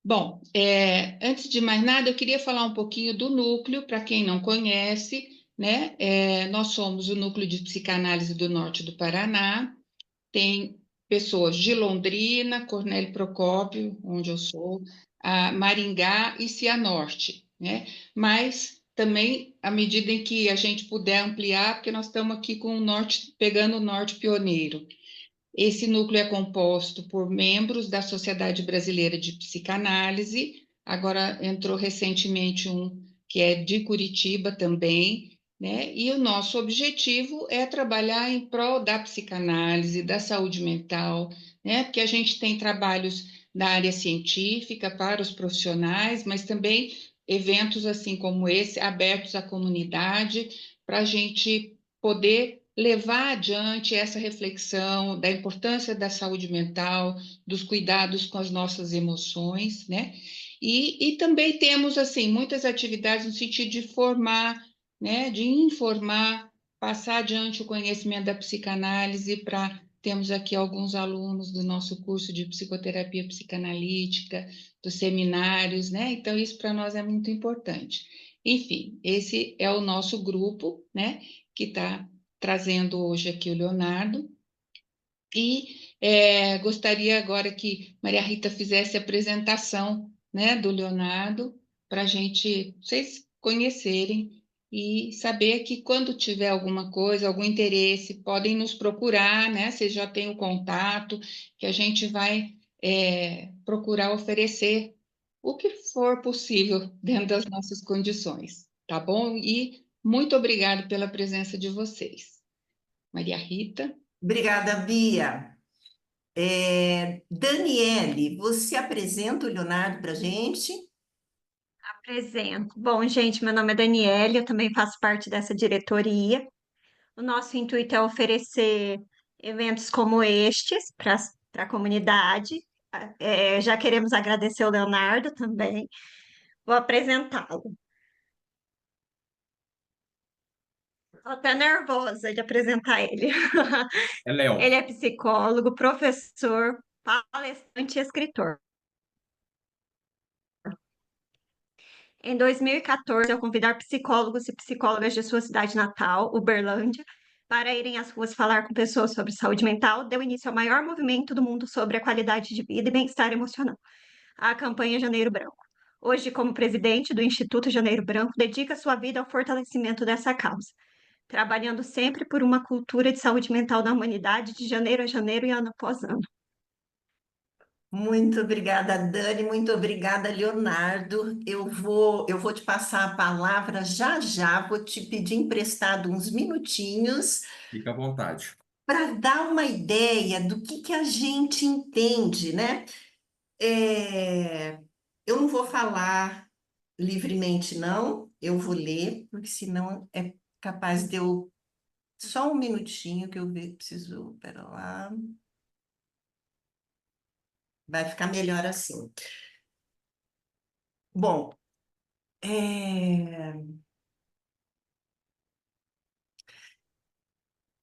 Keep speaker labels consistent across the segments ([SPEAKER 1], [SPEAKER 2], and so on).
[SPEAKER 1] Bom, antes de mais nada, eu queria falar um pouquinho do núcleo, para quem não conhece, né? Nós somos o Núcleo de Psicanálise do Norte do Paraná, tem pessoas de Londrina, Cornélio Procópio, onde eu sou, a Maringá e Cianorte, né? Mas também, à medida em que a gente puder ampliar, porque nós estamos aqui com o norte, pegando o norte pioneiro. Esse núcleo é composto por membros da Sociedade Brasileira de Psicanálise, agora entrou recentemente um que é de Curitiba também, né? E o nosso objetivo é trabalhar em prol da psicanálise, da saúde mental, né? Porque a gente tem trabalhos na área científica para os profissionais, mas também eventos assim como esse, abertos à comunidade, para a gente poder levar adiante essa reflexão da importância da saúde mental, dos cuidados com as nossas emoções, né? E também temos, assim, muitas atividades no sentido de formar, né? De informar, passar adiante o conhecimento da psicanálise para... Temos aqui alguns alunos do nosso curso de psicoterapia psicanalítica, dos seminários, né? Então, isso para nós é muito importante. Enfim, esse é o nosso grupo, né? Que está trazendo hoje aqui o Leonardo. E gostaria agora que Maria Rita fizesse a apresentação, né, do Leonardo, para a gente, vocês conhecerem e saber que quando tiver alguma coisa, algum interesse, podem nos procurar, né? Vocês já têm o contato, que a gente vai procurar oferecer o que for possível dentro das nossas condições, tá bom? E muito obrigado pela presença de vocês. Maria Rita.
[SPEAKER 2] Obrigada, Bia. Daniele, você apresenta o Leonardo para a gente?
[SPEAKER 3] Apresento. Bom, gente, meu nome é Daniela, eu também faço parte dessa diretoria. O nosso intuito é oferecer eventos como estes para a comunidade. Já queremos agradecer o Leonardo também. Vou apresentá-lo. Estou até nervosa de apresentar ele.
[SPEAKER 4] É Léo.
[SPEAKER 3] Ele é psicólogo, professor, palestrante e escritor. Em 2014, ao convidar psicólogos e psicólogas de sua cidade natal, Uberlândia, para irem às ruas falar com pessoas sobre saúde mental, deu início ao maior movimento do mundo sobre a qualidade de vida e bem-estar emocional, a campanha Janeiro Branco. Hoje, como presidente do Instituto Janeiro Branco, dedica sua vida ao fortalecimento dessa causa, trabalhando sempre por uma cultura de saúde mental da humanidade de janeiro a janeiro e ano após ano.
[SPEAKER 2] Muito obrigada, Dani. Muito obrigada, Leonardo. Eu vou te passar a palavra já já. Vou te pedir emprestado uns minutinhos
[SPEAKER 4] Fica à vontade.
[SPEAKER 2] para dar uma ideia do que a gente entende, né? É, eu não vou falar livremente, não. Eu vou ler, porque senão é capaz de eu... Só um minutinho que eu preciso... Pera lá. Vai ficar melhor assim. Bom,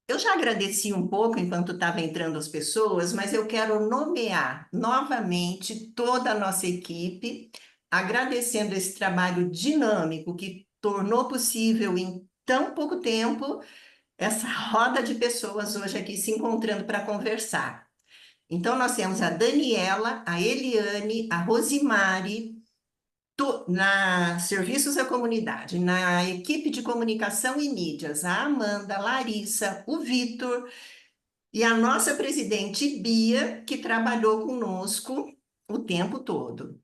[SPEAKER 2] eu já agradeci um pouco enquanto estava entrando as pessoas, mas eu quero nomear novamente toda a nossa equipe, agradecendo esse trabalho dinâmico que tornou possível em tão pouco tempo essa roda de pessoas hoje aqui se encontrando para conversar. Então, nós temos a Daniela, a Eliane, a Rosimari, na Serviços à Comunidade, na equipe de comunicação e mídias, a Amanda, a Larissa, o Vitor e a nossa presidente Bia, que trabalhou conosco o tempo todo.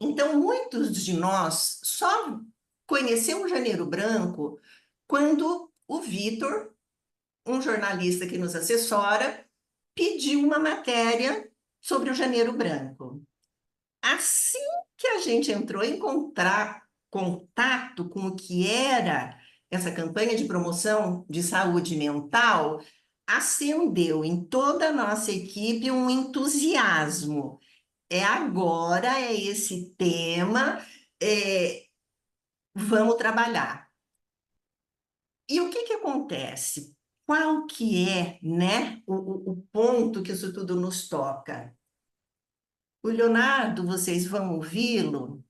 [SPEAKER 2] Então, muitos de nós só conhecemos Janeiro Branco quando o Vitor, um jornalista que nos assessora, pediu uma matéria sobre o Janeiro Branco. Assim que a gente entrou em contato com o que era essa campanha de promoção de saúde mental, acendeu em toda a nossa equipe um entusiasmo. É agora, é esse tema, vamos trabalhar. E o que acontece? Qual que é, né, o ponto que isso tudo nos toca? O Leonardo, vocês vão ouvi-lo,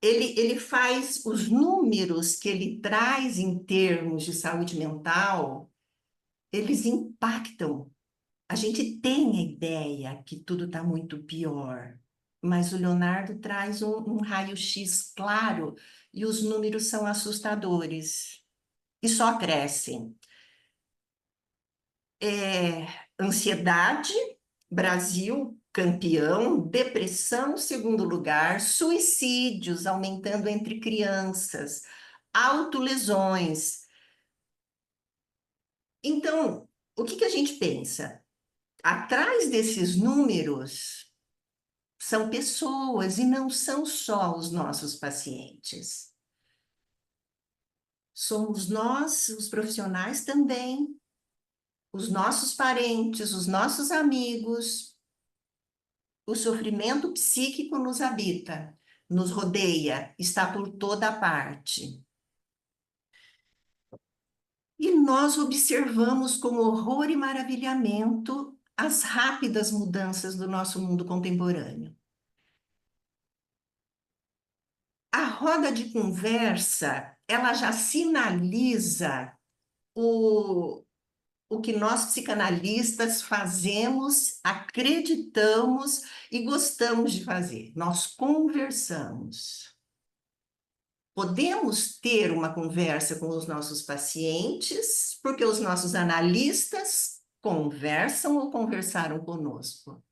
[SPEAKER 2] ele faz os números que ele traz em termos de saúde mental, eles impactam. A gente tem a ideia que tudo está muito pior, mas o Leonardo traz um raio-x claro e os números são assustadores e só crescem. Ansiedade, Brasil, campeão, depressão, segundo lugar, suicídios aumentando entre crianças, autolesões. Então, o que a gente pensa? Atrás desses números são pessoas e não são só os nossos pacientes. Somos nós, os profissionais também, os nossos parentes, os nossos amigos. O sofrimento psíquico nos habita, nos rodeia, está por toda parte. E nós observamos com horror e maravilhamento as rápidas mudanças do nosso mundo contemporâneo. A roda de conversa, ela já sinaliza o que nós psicanalistas fazemos, acreditamos e gostamos de fazer. Nós conversamos. Podemos ter uma conversa com os nossos pacientes, porque os nossos analistas conversam ou conversaram conosco.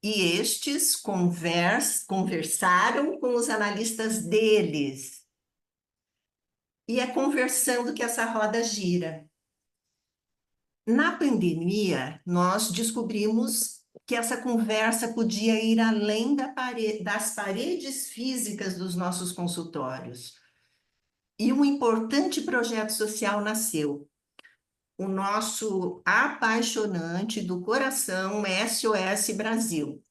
[SPEAKER 2] E estes conversaram com os analistas deles. E é conversando que essa roda gira. Na pandemia, nós descobrimos que essa conversa podia ir além das paredes físicas dos nossos consultórios. E um importante projeto social nasceu. O nosso apaixonante do coração SOS Brasil,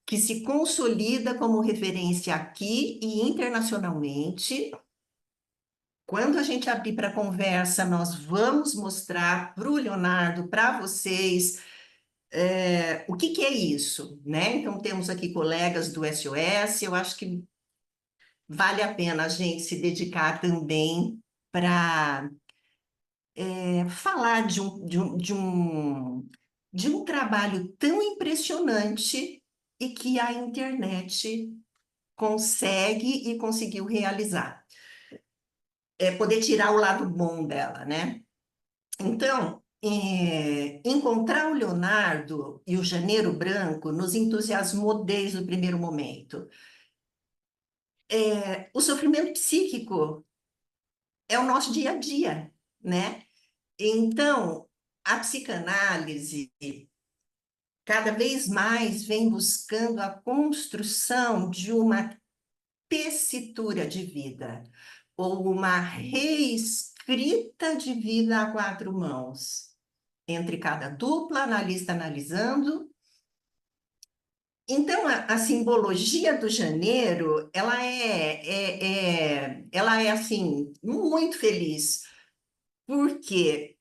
[SPEAKER 2] que se consolida como referência aqui e internacionalmente. Quando a gente abrir para conversa, nós vamos mostrar para o Leonardo, para vocês, o que é isso, né? Então, temos aqui colegas do SOS, eu acho que vale a pena a gente se dedicar também para falar de um trabalho tão impressionante e que a internet consegue e conseguiu realizar. Poder tirar o lado bom dela, né? Então, encontrar o Leonardo e o Janeiro Branco nos entusiasmou desde o primeiro momento. O sofrimento psíquico é o nosso dia a dia, né? Então, a psicanálise cada vez mais vem buscando a construção de uma tessitura de vida, ou uma reescrita de vida a quatro mãos, entre cada dupla, analista analisando. Então, a simbologia do janeiro, ela é assim, muito feliz. Por quê?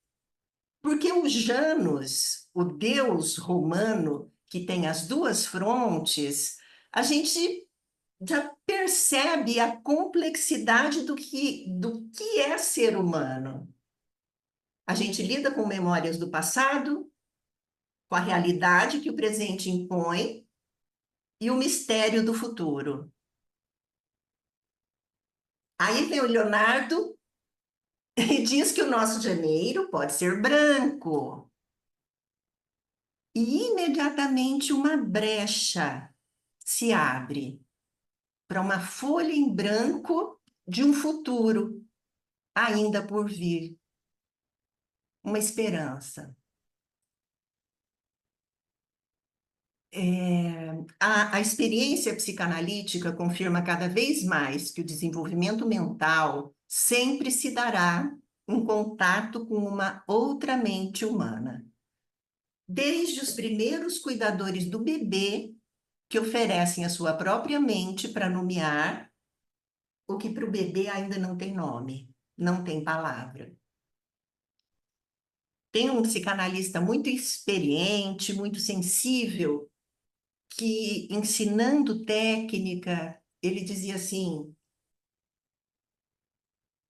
[SPEAKER 2] Porque o Janus, o deus romano, que tem as duas frontes, a gente já percebe a complexidade do que é ser humano. A gente lida com memórias do passado, com a realidade que o presente impõe e o mistério do futuro. Aí vem o Leonardo e diz que o nosso janeiro pode ser branco. E imediatamente uma brecha se abre para uma folha em branco de um futuro ainda por vir. Uma esperança. A experiência psicanalítica confirma cada vez mais que o desenvolvimento mental sempre se dará em contato com uma outra mente humana. Desde os primeiros cuidadores do bebê, que oferecem a sua própria mente para nomear o que para o bebê ainda não tem nome, não tem palavra. Tem um psicanalista muito experiente, muito sensível, que, ensinando técnica, ele dizia assim: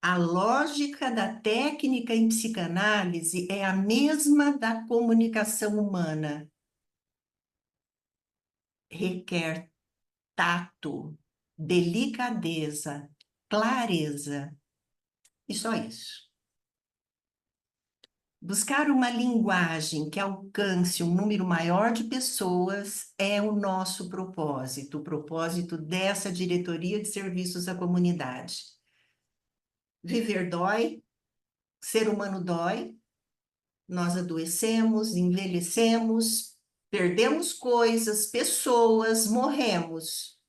[SPEAKER 2] a lógica da técnica em psicanálise é a mesma da comunicação humana. Requer tato, delicadeza, clareza, e só isso. Buscar uma linguagem que alcance um número maior de pessoas é o nosso propósito, o propósito dessa diretoria de serviços à comunidade. Viver dói, ser humano dói, nós adoecemos, envelhecemos, perdemos coisas, pessoas, morremos.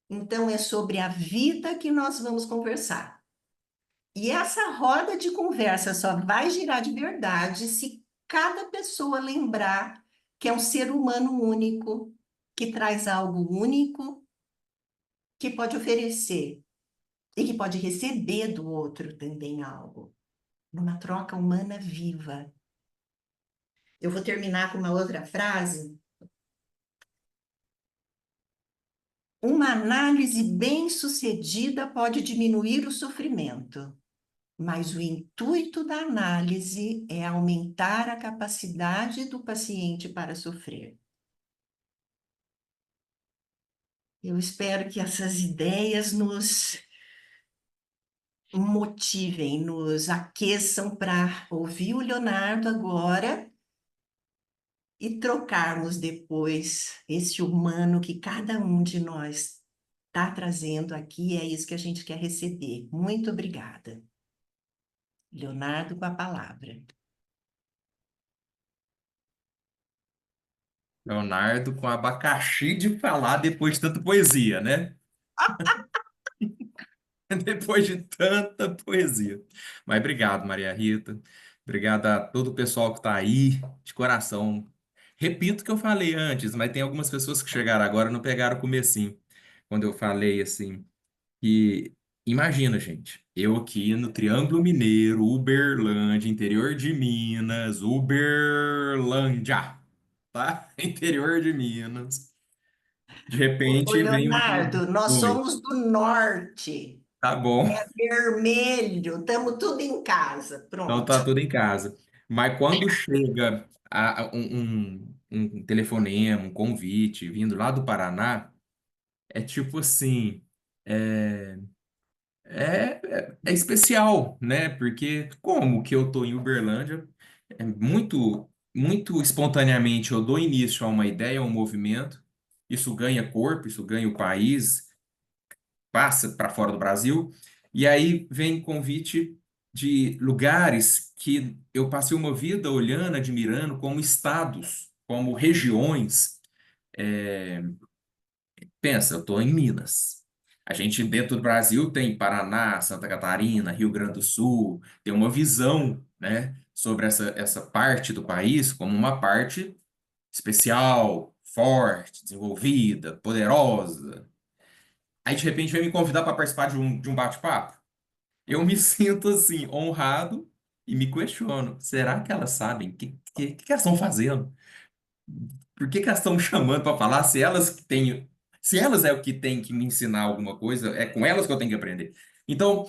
[SPEAKER 2] Então é sobre a vida que nós vamos conversar. E essa roda de conversa só vai girar de verdade se cada pessoa lembrar que é um ser humano único, que traz algo único, que pode oferecer e que pode receber do outro também algo, numa troca humana viva. Eu vou terminar com uma outra frase. Uma análise bem-sucedida pode diminuir o sofrimento, mas o intuito da análise é aumentar a capacidade do paciente para sofrer. Eu espero que essas ideias nos motivem, nos aqueçam para ouvir o Leonardo agora e trocarmos depois esse humano que cada um de nós está trazendo aqui. É isso que a gente quer receber. Muito obrigada. Leonardo com a palavra.
[SPEAKER 4] Leonardo com abacaxi de falar depois de tanta poesia, né? Depois de tanta poesia. Mas obrigado, Maria Rita. Obrigado a todo o pessoal que está aí, de coração. Repito o que eu falei antes, mas tem algumas pessoas que chegaram agora e não pegaram o comecinho. Quando eu falei assim, que imagina, gente, eu aqui no Triângulo Mineiro, Uberlândia, interior de Minas, Uberlândia, tá? Interior de Minas. De
[SPEAKER 2] Ô,
[SPEAKER 4] repente vem um.
[SPEAKER 2] Leonardo, nós
[SPEAKER 4] Oi,
[SPEAKER 2] somos do norte.
[SPEAKER 4] tá bom.
[SPEAKER 2] É vermelho, estamos tudo em casa.
[SPEAKER 4] Então
[SPEAKER 2] Pronto.
[SPEAKER 4] tá tudo em casa. Mas quando chega um telefonema, um convite vindo lá do Paraná, é tipo assim, é, é especial, né? Porque como que eu tô em Uberlândia, é muito espontaneamente eu dou início a uma ideia, a um movimento, isso ganha corpo, isso ganha o país, passa para fora do Brasil, e aí vem convite de lugares que eu passei uma vida olhando, admirando como estados, como regiões. Pensa, eu estou em Minas. A gente dentro do Brasil tem Paraná, Santa Catarina, Rio Grande do Sul, tem uma visão, né, sobre essa parte do país como uma parte especial, forte, desenvolvida, poderosa. Aí de repente vem me convidar para participar de um bate-papo. Eu me sinto assim, honrado e me questiono: será que elas sabem o que elas estão fazendo? Por que elas estão me chamando para falar se elas que têm, se elas é o que têm que me ensinar alguma coisa, é com elas que eu tenho que aprender. Então,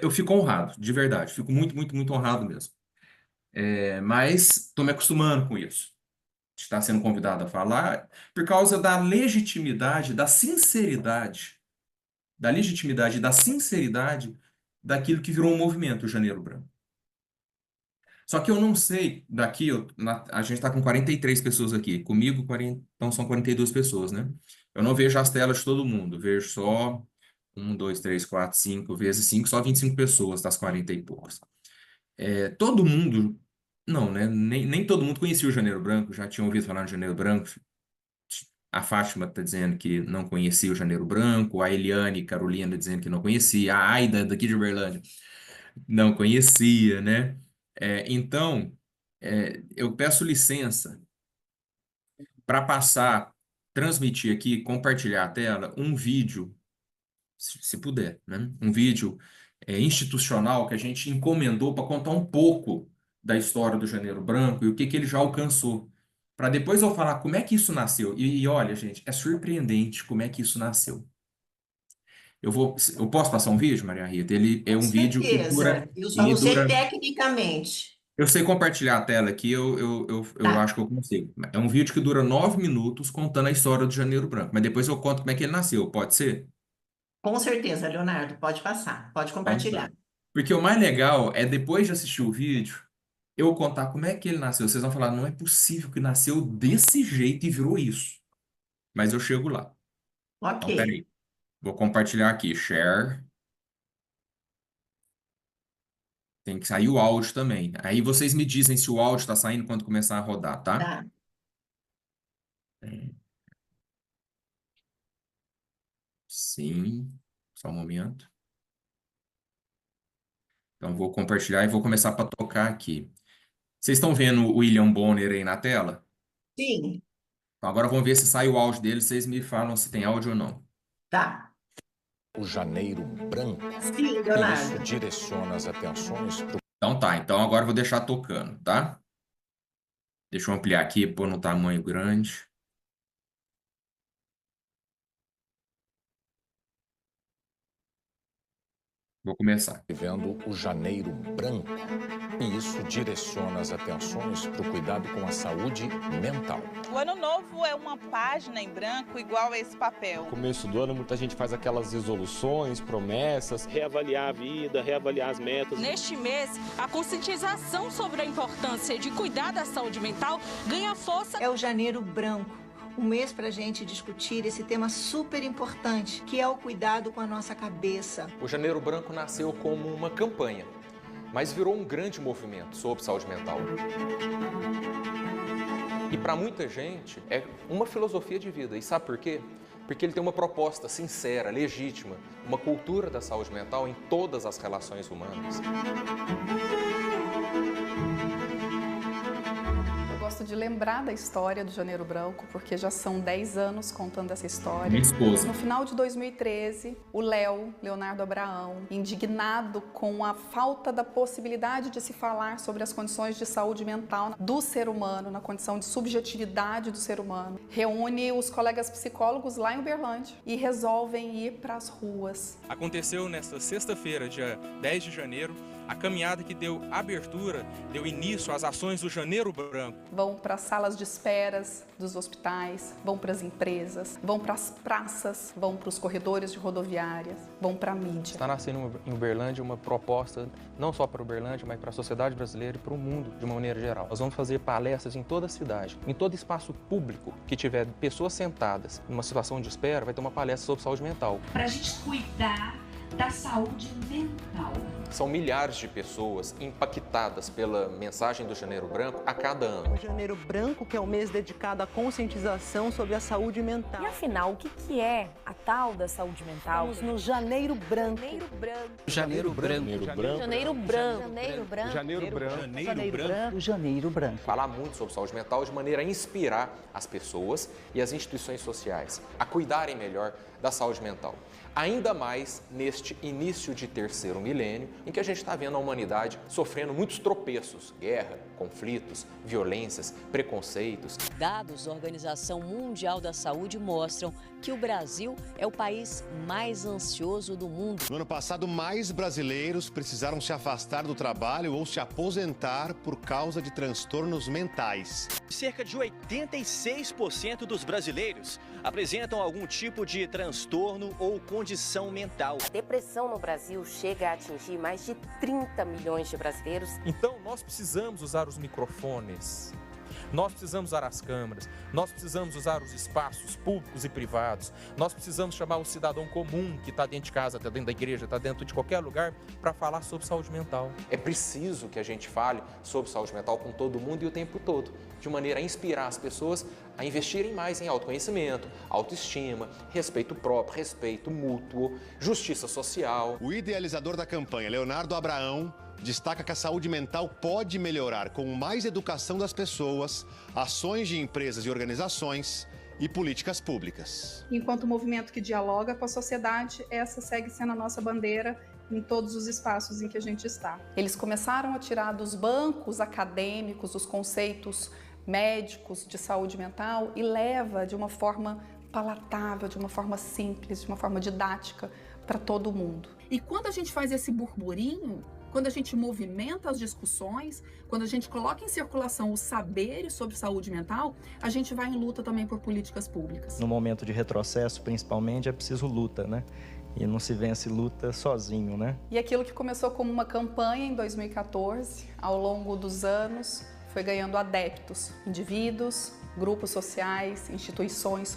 [SPEAKER 4] eu fico honrado, de verdade, fico muito, muito, muito honrado mesmo. Mas estou me acostumando com isso, de estar sendo convidado a falar, por causa da legitimidade e da sinceridade daquilo que virou um movimento, o Janeiro Branco. Só que eu não sei, daqui, a gente está com 43 pessoas aqui, comigo 40, então são 42 pessoas, né? Eu não vejo as telas de todo mundo, vejo só 1, 2, 3, 4, 5 vezes 5, só 25 pessoas das 40 e poucas. Todo mundo, não, né? Nem todo mundo conhecia o Janeiro Branco, já tinha ouvido falar no Janeiro Branco. A Fátima está dizendo que não conhecia o Janeiro Branco, a Eliane e Carolina dizendo que não conhecia, a Aida daqui de Uberlândia não conhecia, né? Então, eu peço licença para passar, transmitir aqui, compartilhar a tela, um vídeo, se puder, né? Um vídeo institucional que a gente encomendou para contar um pouco da história do Janeiro Branco e o que ele já alcançou. para depois eu falar como é que isso nasceu. E olha, gente, é surpreendente como é que isso nasceu. Eu posso passar um vídeo, Maria Rita? Ele é
[SPEAKER 2] Com
[SPEAKER 4] um vídeo que
[SPEAKER 2] certeza. Eu só
[SPEAKER 4] ele
[SPEAKER 2] não sei
[SPEAKER 4] dura.
[SPEAKER 2] tecnicamente.
[SPEAKER 4] Eu sei compartilhar a tela aqui, eu
[SPEAKER 2] Tá,
[SPEAKER 4] acho que eu consigo. É um vídeo que dura 9 minutos contando a história do Janeiro Branco, mas depois eu conto como é que ele nasceu, pode ser?
[SPEAKER 2] com certeza, Leonardo. Pode passar, pode
[SPEAKER 4] Então tá.
[SPEAKER 2] compartilhar.
[SPEAKER 4] Porque o mais legal é depois de assistir o vídeo, eu contar como é que ele nasceu. Vocês vão falar, não é possível que nasceu desse jeito e virou isso. Mas eu chego lá.
[SPEAKER 2] Ok.
[SPEAKER 4] Então, peraí. Vou compartilhar aqui, share. Tem que sair o áudio também. Aí vocês me dizem se o áudio está saindo quando começar a rodar, tá?
[SPEAKER 2] Tá.
[SPEAKER 4] Sim. Só um momento. Então, vou compartilhar e vou começar para tocar aqui. Vocês estão vendo o William Bonner aí na tela?
[SPEAKER 2] Sim,
[SPEAKER 4] Então, agora vamos ver se sai o áudio dele. Vocês me falam se tem áudio ou não.
[SPEAKER 2] tá.
[SPEAKER 5] O Janeiro Branco,
[SPEAKER 2] Sim,
[SPEAKER 5] e isso
[SPEAKER 2] Leonardo.
[SPEAKER 5] direciona as atenções para
[SPEAKER 4] Então tá. Então agora eu vou deixar tocando, tá? Deixa eu ampliar aqui, pôr no tamanho grande. Vou começar.
[SPEAKER 5] vivendo o Janeiro Branco, e isso direciona as atenções para o cuidado com a saúde mental.
[SPEAKER 6] O Ano Novo é uma página em branco igual a esse papel.
[SPEAKER 7] No começo do ano, muita gente faz aquelas resoluções, promessas, reavaliar a vida, reavaliar as metas.
[SPEAKER 8] Neste mês, a conscientização sobre a importância de cuidar da saúde mental ganha força.
[SPEAKER 9] É o Janeiro Branco, um mês para a gente discutir esse tema super importante, que é o cuidado com a nossa cabeça.
[SPEAKER 10] O Janeiro Branco nasceu como uma campanha, mas virou um grande movimento sobre saúde mental. E para muita gente é uma filosofia de vida. E sabe por quê? Porque ele tem uma proposta sincera, legítima, uma cultura da saúde mental em todas as relações humanas.
[SPEAKER 11] Gosto de lembrar da história do Janeiro Branco, porque já são 10 anos contando essa história.
[SPEAKER 4] Minha esposa.
[SPEAKER 11] No final de 2013, o Leonardo Abraão, indignado com a falta da possibilidade de se falar sobre as condições de saúde mental do ser humano, na condição de subjetividade do ser humano, reúne os colegas psicólogos lá em Uberlândia e resolvem ir para as ruas.
[SPEAKER 12] Aconteceu nesta sexta-feira, dia 10 de janeiro, a caminhada que deu abertura, deu início às ações do Janeiro Branco.
[SPEAKER 11] Vão para as salas de esperas dos hospitais, vão para as empresas, vão para as praças, vão para os corredores de rodoviárias, vão para a mídia.
[SPEAKER 12] Está nascendo em Uberlândia uma proposta, não só para Uberlândia, mas para a sociedade brasileira e para o mundo de uma maneira geral. Nós vamos fazer palestras em toda a cidade, em todo espaço público que tiver pessoas sentadas numa situação de espera, vai ter uma palestra sobre saúde mental.
[SPEAKER 8] Para a gente cuidar da saúde mental.
[SPEAKER 10] São milhares de pessoas impactadas pela mensagem do Janeiro Branco a cada ano.
[SPEAKER 13] O Janeiro Branco, que é o mês dedicado à conscientização sobre a saúde mental.
[SPEAKER 14] E afinal, o que é a tal da saúde mental?
[SPEAKER 13] Estamos no Janeiro Branco.
[SPEAKER 14] Janeiro Branco.
[SPEAKER 7] Janeiro Branco.
[SPEAKER 14] Janeiro Branco. Janeiro Branco.
[SPEAKER 7] Janeiro Branco.
[SPEAKER 13] Janeiro Branco. Janeiro Branco.
[SPEAKER 10] Falar muito sobre saúde mental de maneira a inspirar as pessoas e as instituições sociais a cuidarem melhor da saúde mental. Ainda mais neste início de terceiro milênio, em que a gente está vendo a humanidade sofrendo muitos tropeços, guerra, conflitos, violências, preconceitos.
[SPEAKER 14] Dados da Organização Mundial da Saúde mostram que o Brasil é o país mais ansioso do mundo.
[SPEAKER 15] No ano passado, mais brasileiros precisaram se afastar do trabalho ou se aposentar por causa de transtornos mentais.
[SPEAKER 16] Cerca de 86% dos brasileiros apresentam algum tipo de transtorno ou condição mental.
[SPEAKER 14] A depressão no Brasil chega a atingir mais de 30 milhões de brasileiros.
[SPEAKER 12] Então nós precisamos usar os microfones, nós precisamos usar as câmeras, nós precisamos usar os espaços públicos e privados, nós precisamos chamar o cidadão comum que está dentro de casa, está dentro da igreja, está dentro de qualquer lugar para falar sobre saúde mental.
[SPEAKER 10] É preciso que a gente fale sobre saúde mental com todo mundo e o tempo todo, de maneira a inspirar as pessoas a investirem mais em autoconhecimento, autoestima, respeito próprio, respeito mútuo, justiça social.
[SPEAKER 15] O idealizador da campanha, Leonardo Abraão, destaca que a saúde mental pode melhorar com mais educação das pessoas, ações de empresas e organizações e políticas públicas.
[SPEAKER 11] Enquanto movimento que dialoga com a sociedade, essa segue sendo a nossa bandeira em todos os espaços em que a gente está. Eles começaram a tirar dos bancos acadêmicos os conceitos médicos de saúde mental e leva de uma forma palatável, de uma forma simples, de uma forma didática para todo mundo.
[SPEAKER 17] E quando a gente faz esse burburinho, quando a gente movimenta as discussões, quando a gente coloca em circulação os saberes sobre saúde mental, a gente vai em luta também por políticas públicas.
[SPEAKER 18] No momento de retrocesso, principalmente, é preciso luta, né? E não se vence luta sozinho, né?
[SPEAKER 11] E aquilo que começou como uma campanha em 2014, ao longo dos anos, foi ganhando adeptos, indivíduos, grupos sociais, instituições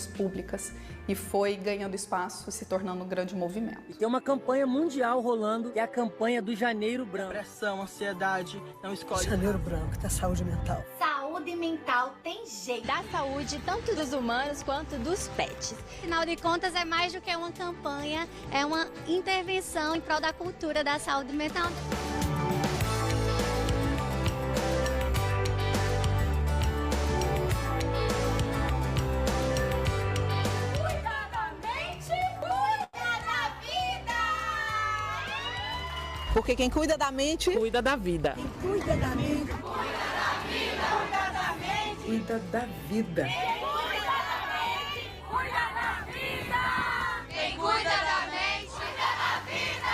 [SPEAKER 11] públicas, e foi ganhando espaço, se tornando um grande movimento.
[SPEAKER 19] E tem uma campanha mundial rolando, que é a campanha do Janeiro Branco.
[SPEAKER 13] Depressão, ansiedade, não escolhe.
[SPEAKER 19] Janeiro Branco, da saúde mental.
[SPEAKER 20] Saúde mental tem jeito.
[SPEAKER 21] Da saúde, tanto dos humanos quanto dos pets.
[SPEAKER 20] Afinal de contas, é mais do que uma campanha, é uma intervenção em prol da cultura da saúde mental.
[SPEAKER 13] Porque quem cuida da mente,
[SPEAKER 19] cuida da vida.
[SPEAKER 13] Quem cuida da mente, cuida da vida. Cuida da mente,
[SPEAKER 19] cuida da vida.
[SPEAKER 13] Quem cuida da mente, cuida da vida.
[SPEAKER 20] Quem cuida da mente, cuida da vida.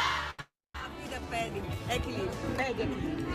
[SPEAKER 13] A vida pede equilíbrio, pede equilíbrio.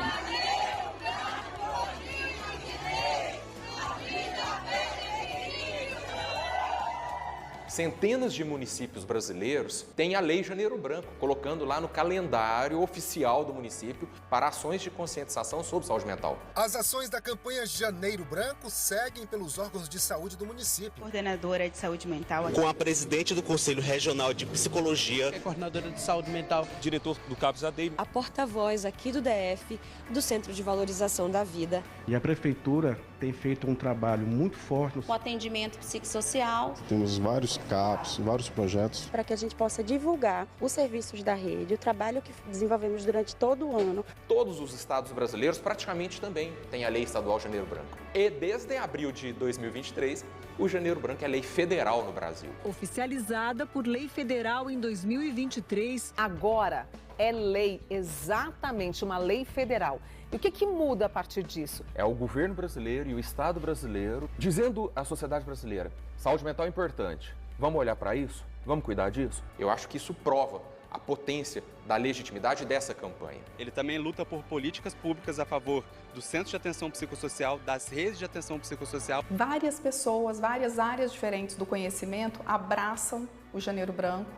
[SPEAKER 10] Centenas de municípios brasileiros têm a Lei Janeiro Branco, colocando lá no calendário oficial do município para ações de conscientização sobre saúde mental.
[SPEAKER 22] As ações da campanha Janeiro Branco seguem pelos órgãos de saúde do município.
[SPEAKER 23] Coordenadora de saúde mental.
[SPEAKER 24] Com a presidente do Conselho Regional de Psicologia.
[SPEAKER 23] É coordenadora de saúde mental.
[SPEAKER 24] Diretor do CAPS AD.
[SPEAKER 25] A porta-voz aqui do DF, do Centro de Valorização da Vida.
[SPEAKER 26] E a Prefeitura tem feito um trabalho muito forte.
[SPEAKER 23] Com atendimento psicossocial.
[SPEAKER 27] Temos vários CAPs, vários projetos.
[SPEAKER 25] Para que a gente possa divulgar os serviços da rede, o trabalho que desenvolvemos durante todo o ano.
[SPEAKER 10] Todos os estados brasileiros praticamente também têm a Lei Estadual Janeiro Branco. E desde abril de 2023, o Janeiro Branco é lei federal no Brasil.
[SPEAKER 28] Oficializada por lei federal em 2023.
[SPEAKER 29] Agora é lei, exatamente uma lei federal. E o que muda a partir disso?
[SPEAKER 10] É o governo brasileiro e o Estado brasileiro dizendo à sociedade brasileira: saúde mental é importante, vamos olhar para isso? Vamos cuidar disso? Eu acho que isso prova a potência da legitimidade dessa campanha.
[SPEAKER 30] Ele também luta por políticas públicas a favor do Centro de Atenção Psicossocial, das redes de atenção psicossocial.
[SPEAKER 11] Várias pessoas, várias áreas diferentes do conhecimento abraçam o Janeiro Branco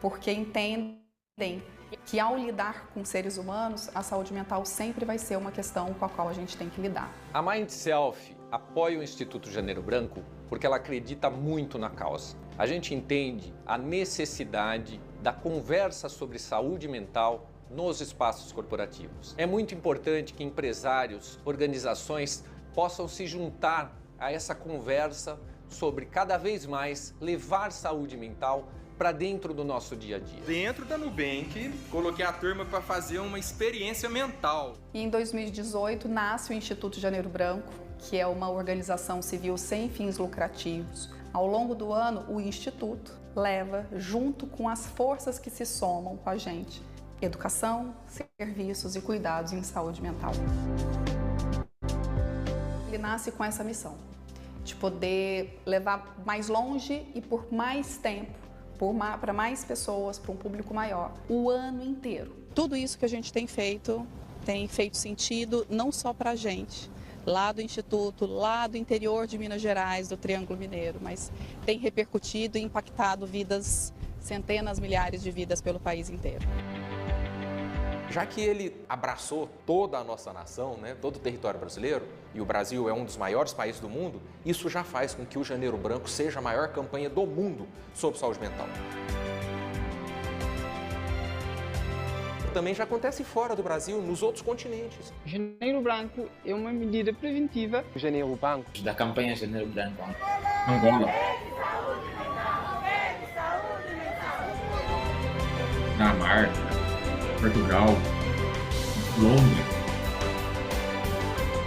[SPEAKER 11] porque entendem que ao lidar com seres humanos, a saúde mental sempre vai ser uma questão com a qual a gente tem que lidar.
[SPEAKER 31] A Mind Self apoia o Instituto Janeiro Branco porque ela acredita muito na causa. A gente entende a necessidade da conversa sobre saúde mental nos espaços corporativos. É muito importante que empresários, organizações possam se juntar a essa conversa sobre cada vez mais levar saúde mental para dentro do nosso dia a dia.
[SPEAKER 12] Dentro da Nubank, coloquei a turma para fazer uma experiência mental.
[SPEAKER 11] E em 2018 nasce o Instituto Janeiro Branco, que é uma organização civil sem fins lucrativos. Ao longo do ano, o Instituto leva, junto com as forças que se somam com a gente, educação, serviços e cuidados em saúde mental. Ele nasce com essa missão, de poder levar mais longe e por mais tempo, para mais pessoas, para um público maior, o ano inteiro. Tudo isso que a gente tem feito sentido não só para a gente, lá do Instituto, lá do interior de Minas Gerais, do Triângulo Mineiro, mas tem repercutido e impactado vidas, centenas, milhares de vidas pelo país inteiro.
[SPEAKER 10] Já que ele abraçou toda a nossa nação, todo o território brasileiro, e o Brasil é um dos maiores países do mundo, isso já faz com que o Janeiro Branco seja a maior campanha do mundo sobre saúde mental. Também já acontece fora do Brasil, nos outros continentes.
[SPEAKER 32] Janeiro Branco é uma medida preventiva.
[SPEAKER 30] Janeiro Branco.
[SPEAKER 33] Da campanha Janeiro Branco. Angola. Dinamarca, Portugal, Colômbia,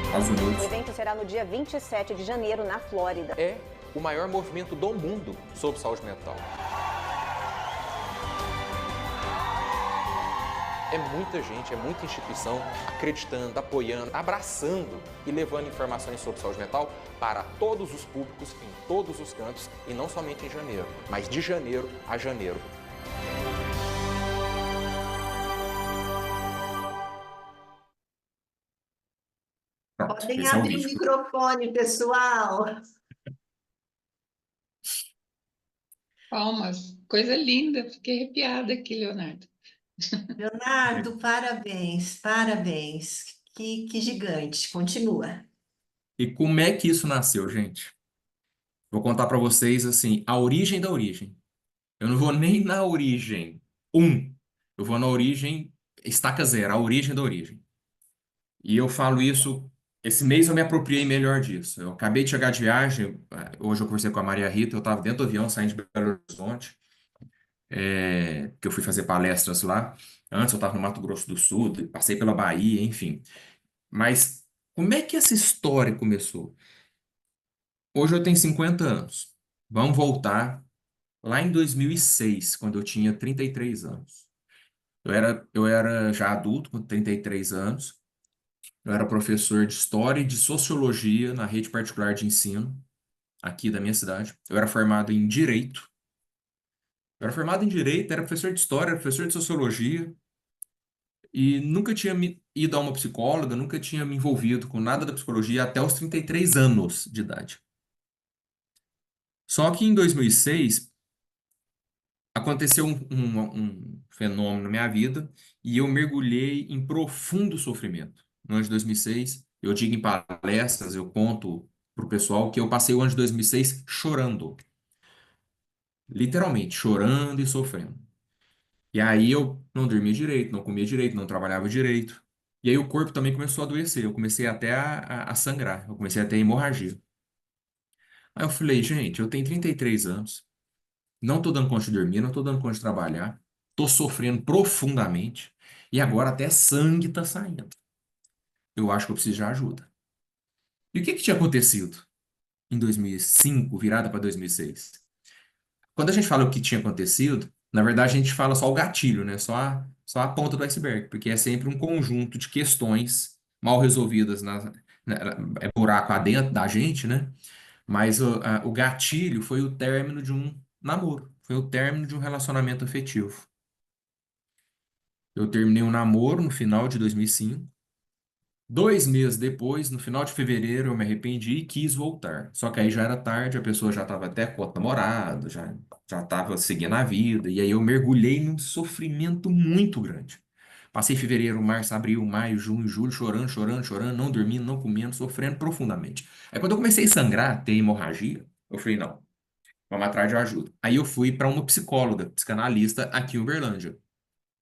[SPEAKER 33] Estados Unidos.
[SPEAKER 29] O evento será no dia 27 de janeiro, na Flórida.
[SPEAKER 10] É o maior movimento do mundo sobre saúde mental. É muita gente, é muita instituição acreditando, apoiando, abraçando e levando informações sobre saúde mental para todos os públicos, em todos os cantos, e não somente em janeiro, mas de janeiro a janeiro.
[SPEAKER 1] Pronto, podem abrir o microfone, pessoal.
[SPEAKER 2] Palmas, coisa linda, fiquei arrepiada aqui, Leonardo.
[SPEAKER 1] Leonardo, parabéns, parabéns. Que gigante. Continua.
[SPEAKER 33] E como é que isso nasceu, gente? Vou contar para vocês, assim, a origem da origem. Eu não vou nem na origem 1. Eu vou na origem estaca zero, a origem da origem. E eu falo isso, esse mês eu me apropriei melhor disso. Eu acabei de chegar de viagem, hoje eu conversei com a Maria Rita, eu estava dentro do avião, saindo de Belo Horizonte, que eu fui fazer palestras lá. Antes eu estava no Mato Grosso do Sul, passei pela Bahia, enfim. Mas como é que essa história começou? Hoje eu tenho 50 anos. Vamos voltar lá em 2006, quando eu tinha 33 anos. Eu era já adulto, com 33 anos. Eu era professor de História e de Sociologia na rede particular de ensino, aqui da minha cidade. Eu era formado em Direito. Era professor de História, era professor de Sociologia. E nunca tinha ido a uma psicóloga, nunca tinha me envolvido com nada da psicologia até os 33 anos de idade. Só que em 2006, aconteceu um fenômeno na minha vida e eu mergulhei em profundo sofrimento. No ano de 2006, eu digo em palestras, eu conto para o pessoal que eu passei o ano de 2006 chorando. Literalmente, chorando e sofrendo. E aí eu não dormia direito, não comia direito, não trabalhava direito. E aí o corpo também começou a adoecer, eu comecei até a sangrar, eu comecei a ter hemorragia. Aí eu falei, gente, eu tenho 33 anos, não tô dando conta de dormir, não tô dando conta de trabalhar, tô sofrendo profundamente e agora até sangue tá saindo. Eu acho que eu preciso de ajuda. E o que que tinha acontecido em 2005, virada para 2006? Quando a gente fala o que tinha acontecido, na verdade a gente fala só o gatilho, né? Só a ponta do iceberg, porque é sempre um conjunto de questões mal resolvidas, é buraco adentro da gente, né? Mas o gatilho foi o término de um namoro, foi o término de um relacionamento afetivo. Eu terminei um namoro no final de 2005. 2 meses depois, no final de fevereiro, eu me arrependi e quis voltar. Só que aí já era tarde, a pessoa já estava até com outro namorado, já estava seguindo a vida. E aí eu mergulhei num sofrimento muito grande. Passei fevereiro, março, abril, maio, junho, julho, chorando, chorando, chorando, não dormindo, não comendo, sofrendo profundamente. Aí quando eu comecei a sangrar, ter hemorragia, eu falei, não, vamos atrás de ajuda. Aí eu fui para uma psicóloga, psicanalista aqui em Uberlândia,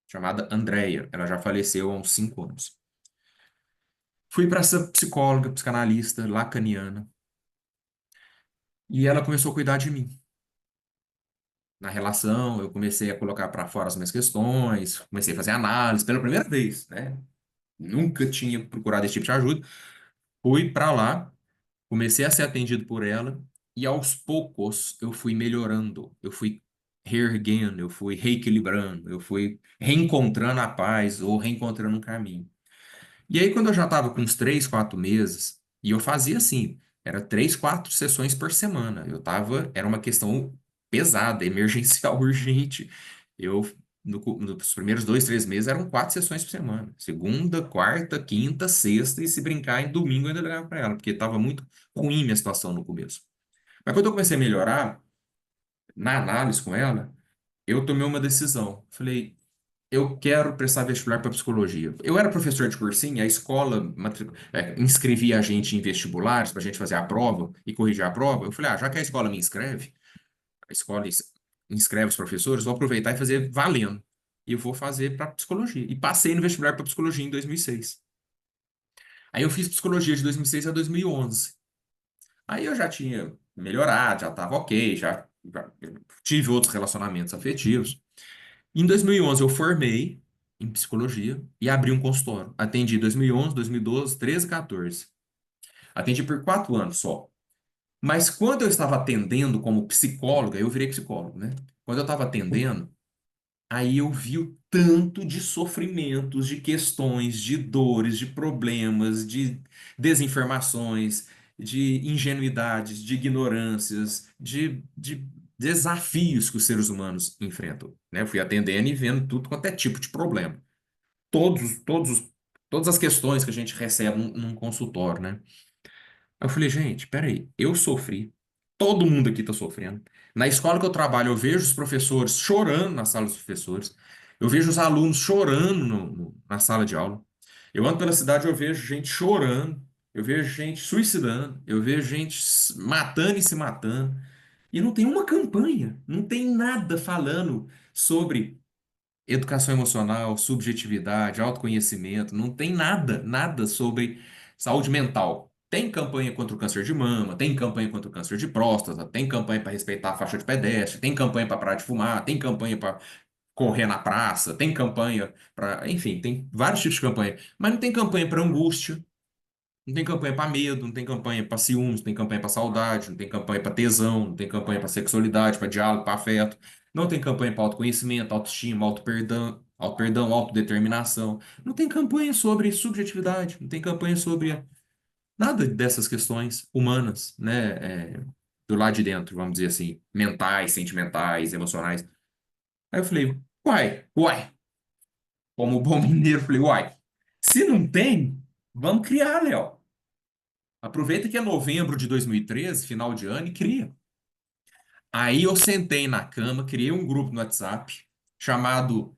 [SPEAKER 33] chamada Andréia. Ela já faleceu há uns 5 anos. Fui para essa psicóloga, psicanalista lacaniana, e ela começou a cuidar de mim. Na relação, eu comecei a colocar para fora as minhas questões, comecei a fazer análise pela primeira vez, né? Nunca tinha procurado esse tipo de ajuda. Fui para lá, comecei a ser atendido por ela, e aos poucos eu fui melhorando, eu fui reerguendo, eu fui reequilibrando, eu fui reencontrando a paz ou reencontrando um caminho. E aí, quando eu já estava com uns 3, 4 meses, e eu fazia assim, era 3, 4 sessões por semana. Era uma questão pesada, emergencial, urgente. Nos primeiros 2, 3 meses, eram 4 sessões por semana. Segunda, quarta, quinta, sexta, e se brincar, em domingo eu ainda ligava para ela, porque estava muito ruim minha situação no começo. Mas quando eu comecei a melhorar, na análise com ela, eu tomei uma decisão. Falei, eu quero prestar vestibular para psicologia. Eu era professor de cursinho, a escola inscrevia a gente em vestibulares para a gente fazer a prova e corrigir a prova. Eu falei, já que a escola me inscreve, a escola inscreve os professores, vou aproveitar e fazer valendo. E eu vou fazer para psicologia. E passei no vestibular para psicologia em 2006. Aí eu fiz psicologia de 2006 a 2011. Aí eu já tinha melhorado, já estava ok, já tive outros relacionamentos afetivos. Em 2011 eu formei em psicologia e abri um consultório. Atendi 2011, 2012, 13, 14. Atendi por 4 anos só. Mas quando eu estava atendendo como psicóloga, eu virei psicólogo, né? Quando eu estava atendendo, Aí eu vi o tanto de sofrimentos, de questões, de dores, de problemas, de desinformações, de ingenuidades, de ignorâncias, de desafios que os seres humanos enfrentam, né? Eu fui atendendo e vendo tudo quanto é tipo de problema. Todas as questões que a gente recebe num consultório, né? Eu falei, gente, peraí, eu sofri, todo mundo aqui está sofrendo. Na escola que eu trabalho, eu vejo os professores chorando na sala dos professores, eu vejo os alunos chorando na sala de aula. Eu ando pela cidade, eu vejo gente chorando, eu vejo gente suicidando, eu vejo gente matando e se matando. E não tem uma campanha, não tem nada falando sobre educação emocional, subjetividade, autoconhecimento, não tem nada sobre saúde mental. Tem campanha contra o câncer de mama, tem campanha contra o câncer de próstata, tem campanha para respeitar a faixa de pedestre, tem campanha para parar de fumar, tem campanha para correr na praça, tem campanha para, enfim, tem vários tipos de campanha, mas não tem campanha para angústia, não tem campanha para medo, não tem campanha para ciúmes, não tem campanha para saudade, não tem campanha para tesão, não tem campanha para sexualidade, para diálogo, para afeto, não tem campanha para autoconhecimento, autoestima, auto-perdão, autodeterminação. Não tem campanha sobre subjetividade, não tem campanha sobre nada dessas questões humanas, né? Do lado de dentro, vamos dizer assim, mentais, sentimentais, emocionais. Aí eu falei, uai, como bom mineiro, eu falei, uai, se não tem, vamos criar, Léo. Aproveita que é novembro de 2013, final de ano, e cria. Aí eu sentei na cama, criei um grupo no WhatsApp chamado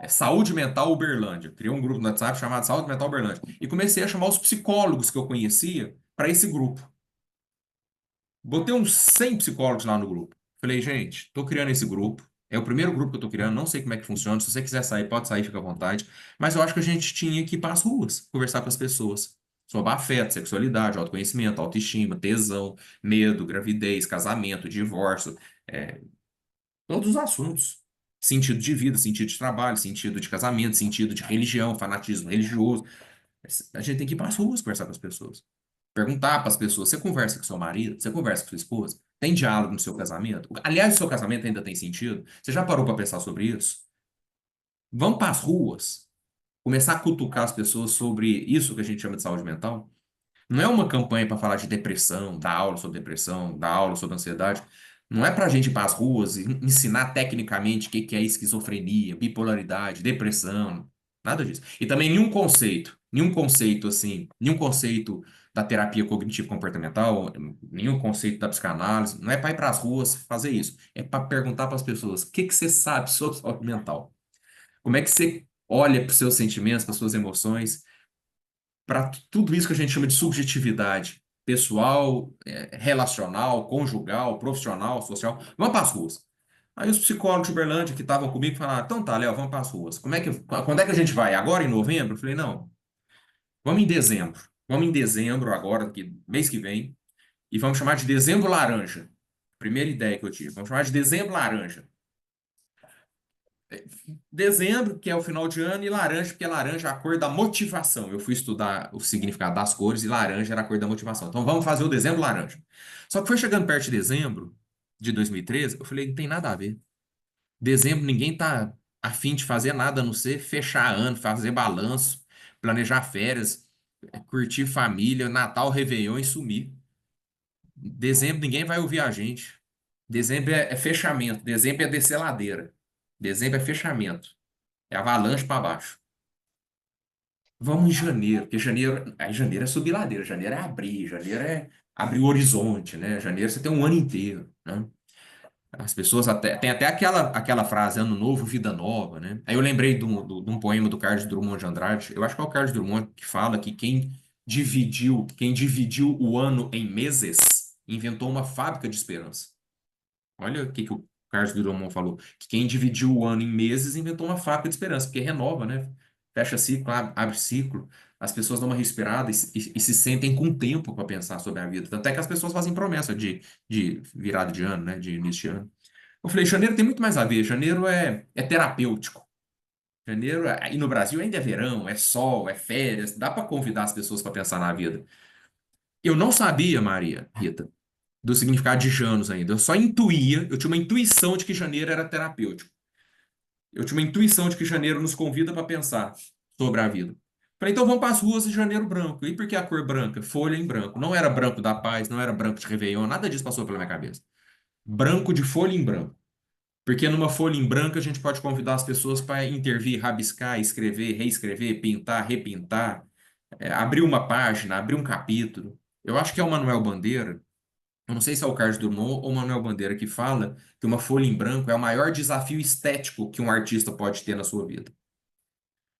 [SPEAKER 33] Saúde Mental Uberlândia. Criei um grupo no WhatsApp chamado Saúde Mental Uberlândia. E comecei a chamar os psicólogos que eu conhecia para esse grupo. Botei uns 100 psicólogos lá no grupo. Falei, gente, estou criando esse grupo. É o primeiro grupo que eu estou criando, não sei como é que funciona. Se você quiser sair, pode sair, fica à vontade. Mas eu acho que a gente tinha que ir para as ruas, conversar com as pessoas sobre afeto, sexualidade, autoconhecimento, autoestima, tesão, medo, gravidez, casamento, divórcio, todos os assuntos. Sentido de vida, sentido de trabalho, sentido de casamento, sentido de religião, fanatismo religioso. A gente tem que ir para as ruas conversar com as pessoas. Perguntar para as pessoas, você conversa com seu marido? Você conversa com sua esposa? Tem diálogo no seu casamento? Aliás, o seu casamento ainda tem sentido? Você já parou para pensar sobre isso? Vamos para as ruas, começar a cutucar as pessoas sobre isso que a gente chama de saúde mental. Não é uma campanha para falar de depressão, dar aula sobre depressão, dar aula sobre ansiedade. Não é para a gente ir para as ruas e ensinar tecnicamente o que é esquizofrenia, bipolaridade, depressão, nada disso. E também nenhum conceito assim, nenhum conceito da terapia cognitivo-comportamental, nenhum conceito da psicanálise. Não é para ir para as ruas fazer isso. É para perguntar para as pessoas, o que você sabe sobre saúde mental? Como é que você olha para os seus sentimentos, para as suas emoções, para tudo isso que a gente chama de subjetividade pessoal, relacional, conjugal, profissional, social? Vamos para as ruas. Aí os psicólogos de Uberlândia que estavam comigo falaram, então tá, Léo, vamos para as ruas. Quando é que a gente vai? Agora em novembro? Eu falei, não, vamos em dezembro. Vamos em dezembro agora, mês que vem, e vamos chamar de dezembro laranja. Primeira ideia que eu tive. Vamos chamar de dezembro laranja. Dezembro, que é o final de ano, e laranja, porque laranja é a cor da motivação. Eu fui estudar o significado das cores e laranja era a cor da motivação. Então vamos fazer o dezembro laranja. Só que foi chegando perto de dezembro de 2013, eu falei, não tem nada a ver. Dezembro ninguém tá a fim de fazer nada, a não ser fechar ano, fazer balanço, planejar férias, curtir família, Natal, Réveillon e sumir. Dezembro ninguém vai ouvir a gente. Dezembro é fechamento, dezembro é descer ladeira. Dezembro é fechamento. É avalanche para baixo. Vamos em janeiro, porque janeiro é subir ladeira, janeiro é abrir, janeiro é abrir o horizonte, né? Janeiro você tem um ano inteiro, né? As pessoas tem até aquela frase, ano novo, vida nova, né? Aí eu lembrei de um poema do Carlos Drummond de Andrade, eu acho que é o Carlos Drummond que fala que quem dividiu o ano em meses inventou uma fábrica de esperança. Olha o que o Carlos Drummond falou, que quem dividiu o ano em meses inventou uma fábrica de esperança, porque renova, né? Fecha ciclo, abre ciclo, as pessoas dão uma respirada e se sentem com tempo para pensar sobre a vida. Tanto é que as pessoas fazem promessa de virada de ano, né? De início de ano. Eu falei, janeiro tem muito mais a ver, janeiro é terapêutico. Janeiro, e no Brasil ainda é verão, é sol, é férias, dá para convidar as pessoas para pensar na vida. Eu não sabia, Maria Rita, do significado de Janos ainda. Eu só intuía, eu tinha uma intuição de que janeiro era terapêutico. Eu tinha uma intuição de que janeiro nos convida para pensar sobre a vida. Falei, então vamos para as ruas de janeiro branco. E por que a cor branca? Folha em branco. Não era branco da paz, não era branco de Réveillon, nada disso passou pela minha cabeça. Branco de folha em branco. Porque numa folha em branco a gente pode convidar as pessoas para intervir, rabiscar, escrever, reescrever, pintar, repintar, abrir uma página, abrir um capítulo. Eu acho que é o Manuel Bandeira, eu não sei se é o Carlos Drummond ou o Manuel Bandeira que fala que uma folha em branco é o maior desafio estético que um artista pode ter na sua vida.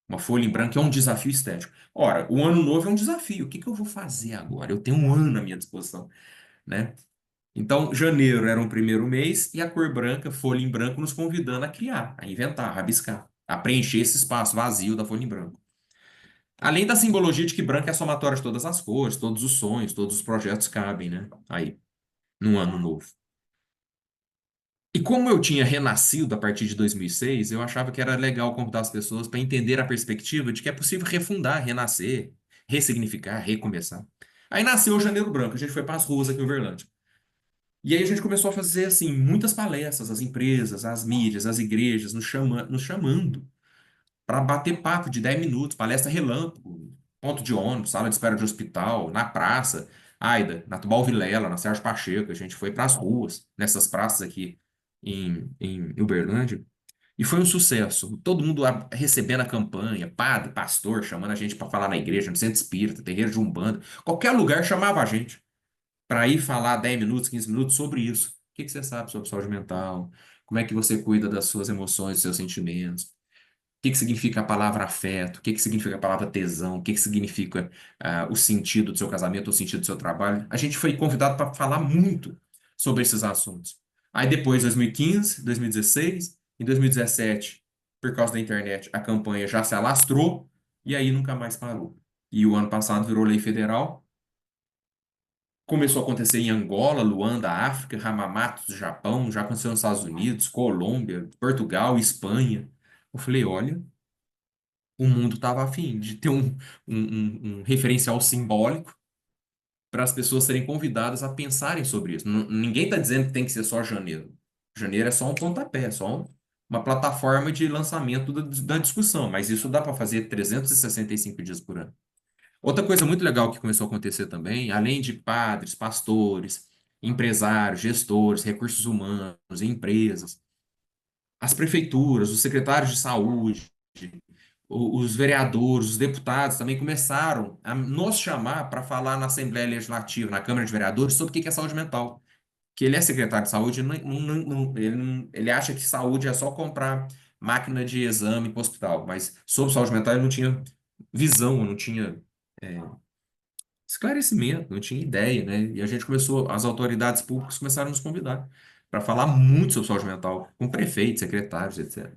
[SPEAKER 33] Uma folha em branco é um desafio estético. Ora, o ano novo é um desafio. O que que eu vou fazer agora? Eu tenho um ano à minha disposição, né? Então, janeiro era um primeiro mês e a cor branca, folha em branco, nos convidando a criar, a inventar, a rabiscar, a preencher esse espaço vazio da folha em branco. Além da simbologia de que branco é a somatória de todas as cores, todos os sonhos, todos os projetos cabem, né? Aí, num ano novo. E como eu tinha renascido a partir de 2006, eu achava que era legal convidar as pessoas para entender a perspectiva de que é possível refundar, renascer, ressignificar, recomeçar. Aí nasceu o Janeiro Branco, a gente foi para as ruas aqui em Uberlândia. E aí a gente começou a fazer, assim, muitas palestras, as empresas, as mídias, as igrejas, nos chamando para bater papo de 10 minutos, palestra relâmpago, ponto de ônibus, sala de espera de hospital, na praça, Aida, na Tubal Vilela, na Sérgio Pacheco, a gente foi para as ruas, nessas praças aqui em Uberlândia, e foi um sucesso. Todo mundo recebendo a campanha, padre, pastor, chamando a gente para falar na igreja, no centro espírita, terreiro de Umbanda, qualquer lugar chamava a gente para ir falar 10 minutos, 15 minutos sobre isso. O que que você sabe sobre saúde mental? Como é que você cuida das suas emoções, dos seus sentimentos? O que que significa a palavra afeto? O que que significa a palavra tesão? O que que significa o sentido do seu casamento, o sentido do seu trabalho? A gente foi convidado para falar muito sobre esses assuntos. Aí depois, 2015, 2016, em 2017, por causa da internet, a campanha já se alastrou e aí nunca mais parou. E o ano passado virou lei federal. Começou a acontecer em Angola, Luanda, África, Hamamatsu, Japão, já aconteceu nos Estados Unidos, Colômbia, Portugal, Espanha. Eu falei, olha, o mundo estava afim de ter um referencial simbólico para as pessoas serem convidadas a pensarem sobre isso. Ninguém está dizendo que tem que ser só janeiro. Janeiro é só um pontapé, é só uma plataforma de lançamento da discussão, mas isso dá para fazer 365 dias por ano. Outra coisa muito legal que começou a acontecer também, além de padres, pastores, empresários, gestores, recursos humanos, empresas, as prefeituras, os secretários de saúde, os vereadores, os deputados também começaram a nos chamar para falar na Assembleia Legislativa, na Câmara de Vereadores, sobre o que é saúde mental. Que ele é secretário de saúde, ele acha que saúde é só comprar máquina de exame para o hospital, mas sobre saúde mental ele não tinha visão, não tinha esclarecimento, não tinha ideia, né? E a gente começou, as autoridades públicas começaram a nos convidar para falar muito sobre saúde mental, com prefeitos, secretários, etc.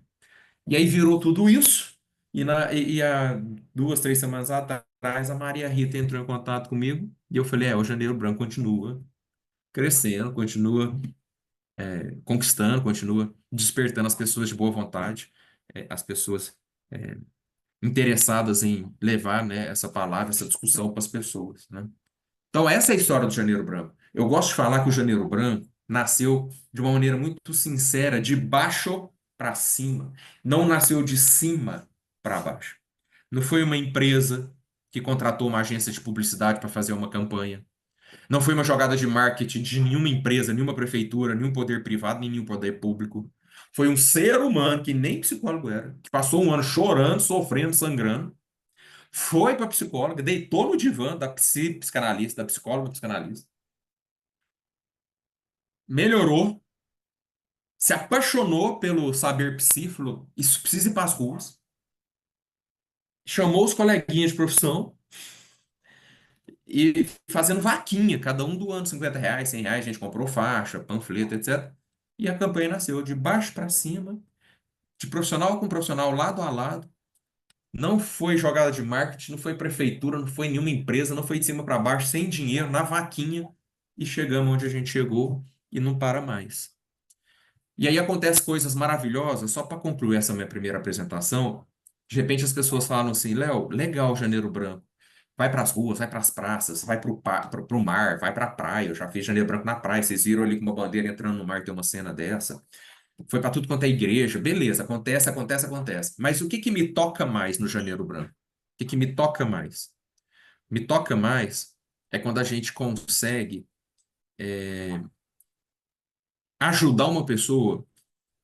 [SPEAKER 33] E aí virou tudo isso, e há 2, 3 semanas atrás, a Maria Rita entrou em contato comigo, e eu falei, o Janeiro Branco continua crescendo, continua conquistando, continua despertando as pessoas de boa vontade, as pessoas interessadas em levar, né, essa palavra, essa discussão para as pessoas, né? Então, essa é a história do Janeiro Branco. Eu gosto de falar que o Janeiro Branco nasceu de uma maneira muito sincera, de baixo para cima. Não nasceu de cima para baixo. Não foi uma empresa que contratou uma agência de publicidade para fazer uma campanha. Não foi uma jogada de marketing de nenhuma empresa, nenhuma prefeitura, nenhum poder privado, nenhum poder público. Foi um ser humano que nem psicólogo era, que passou um ano chorando, sofrendo, sangrando, foi para a psicóloga, deitou no divã da psicanalista, da psicóloga psicanalista, melhorou, se apaixonou pelo saber psi, falou, isso precisa ir para as ruas, chamou os coleguinhas de profissão e fazendo vaquinha, cada um doando R$ 50, R$ 100, a gente comprou faixa, panfleto, etc. E a campanha nasceu de baixo para cima, de profissional com profissional, lado a lado. Não foi jogada de marketing, não foi prefeitura, não foi nenhuma empresa, não foi de cima para baixo, sem dinheiro, na vaquinha. E chegamos onde a gente chegou e não para mais. E aí acontecem coisas maravilhosas, só para concluir essa minha primeira apresentação. De repente as pessoas falam assim, Léo, legal Janeiro Branco. Vai para as ruas, vai para as praças, vai para o mar, vai para a praia. Eu já fiz Janeiro Branco na praia. Vocês viram ali com uma bandeira entrando no mar, tem uma cena dessa. foi para tudo quanto é igreja, beleza, acontece, acontece, acontece. Mas o que que me toca mais no Janeiro Branco? O que que me toca mais? Me toca mais é quando a gente consegue ajudar uma pessoa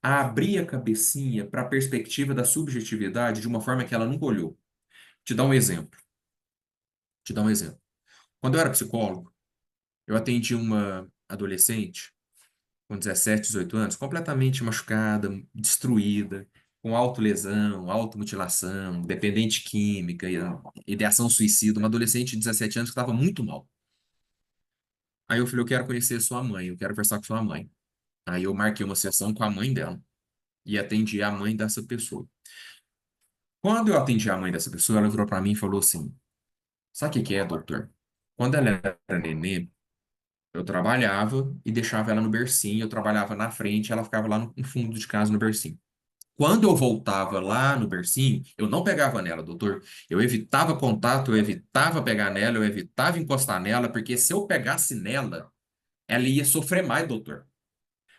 [SPEAKER 33] a abrir a cabecinha para a perspectiva da subjetividade de uma forma que ela nunca olhou. Te dar um exemplo. Te dar um exemplo. Quando eu era psicólogo, eu atendi uma adolescente com 17, 18 anos, completamente machucada, destruída, com autolesão, automutilação, dependente química, ideação suicida, uma adolescente de 17 anos que estava muito mal. Aí eu falei, eu quero conhecer sua mãe, eu quero conversar com sua mãe. Aí eu marquei uma sessão com a mãe dela e atendi a mãe dessa pessoa. Quando eu atendi a mãe dessa pessoa, ela virou para mim e falou assim, sabe o que que é, doutor? Quando ela era nenê, eu trabalhava e deixava ela no bercinho, eu trabalhava na frente, ela ficava lá no fundo de casa no bercinho. Quando eu voltava lá no bercinho, eu não pegava nela, doutor. Eu evitava contato, eu evitava pegar nela, eu evitava encostar nela, porque se eu pegasse nela, ela ia sofrer mais, doutor.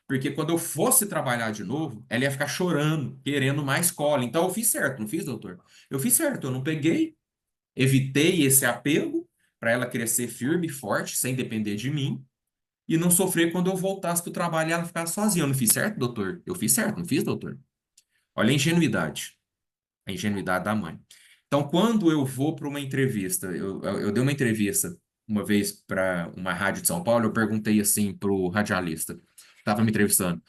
[SPEAKER 33] Porque quando eu fosse trabalhar de novo, ela ia ficar chorando, querendo mais cola. Então eu fiz certo, não fiz, doutor? Eu fiz certo, eu não peguei, evitei esse apego para ela crescer firme e forte, sem depender de mim, e não sofrer quando eu voltasse para o trabalho e ela ficasse sozinha. Eu não fiz certo, doutor? Eu fiz certo, não fiz, doutor? Olha a ingenuidade da mãe. Então, quando eu vou para uma entrevista, eu dei uma entrevista uma vez para uma rádio de São Paulo, eu perguntei assim para o radialista, que estava me entrevistando,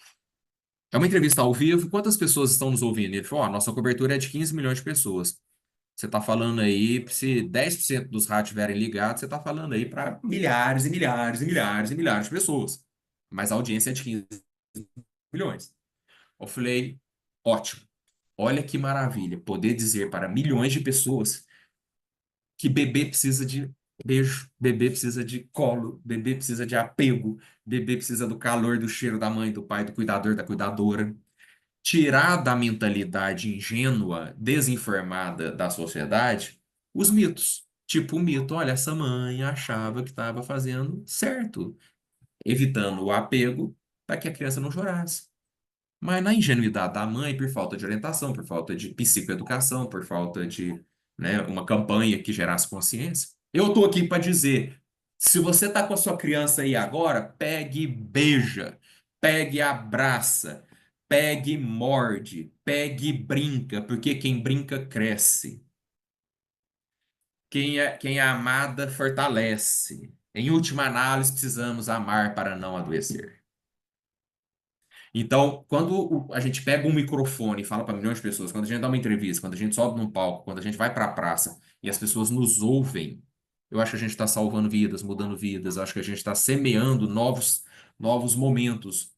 [SPEAKER 33] é uma entrevista ao vivo, quantas pessoas estão nos ouvindo? Ele falou, ó, nossa cobertura é de 15 milhões de pessoas. Você está falando aí, se 10% dos rádios estiverem ligados, você está falando aí para milhares e milhares e milhares e milhares de pessoas. Mas a audiência é de 15 milhões. Eu falei, ótimo. Olha que maravilha poder dizer para milhões de pessoas que bebê precisa de beijo, bebê precisa de colo, bebê precisa de apego, bebê precisa do calor, do cheiro da mãe, do pai, do cuidador, da cuidadora. Tirar da mentalidade ingênua, desinformada da sociedade, os mitos. Tipo o mito, olha, essa mãe achava que estava fazendo certo, evitando o apego para que a criança não chorasse. Mas na ingenuidade da mãe, por falta de orientação, por falta de psicoeducação, por falta de, né, uma campanha que gerasse consciência, eu estou aqui para dizer, se você está com a sua criança aí agora, pegue e beija, pegue e abraça, pegue e morde, pegue e brinca, porque quem brinca cresce. Quem é amada fortalece. Em última análise, precisamos amar para não adoecer. Então, quando a gente pega um microfone e fala para milhões de pessoas, quando a gente dá uma entrevista, quando a gente sobe num palco, quando a gente vai para a praça e as pessoas nos ouvem, eu acho que a gente está salvando vidas, mudando vidas, eu acho que a gente está semeando novos momentos,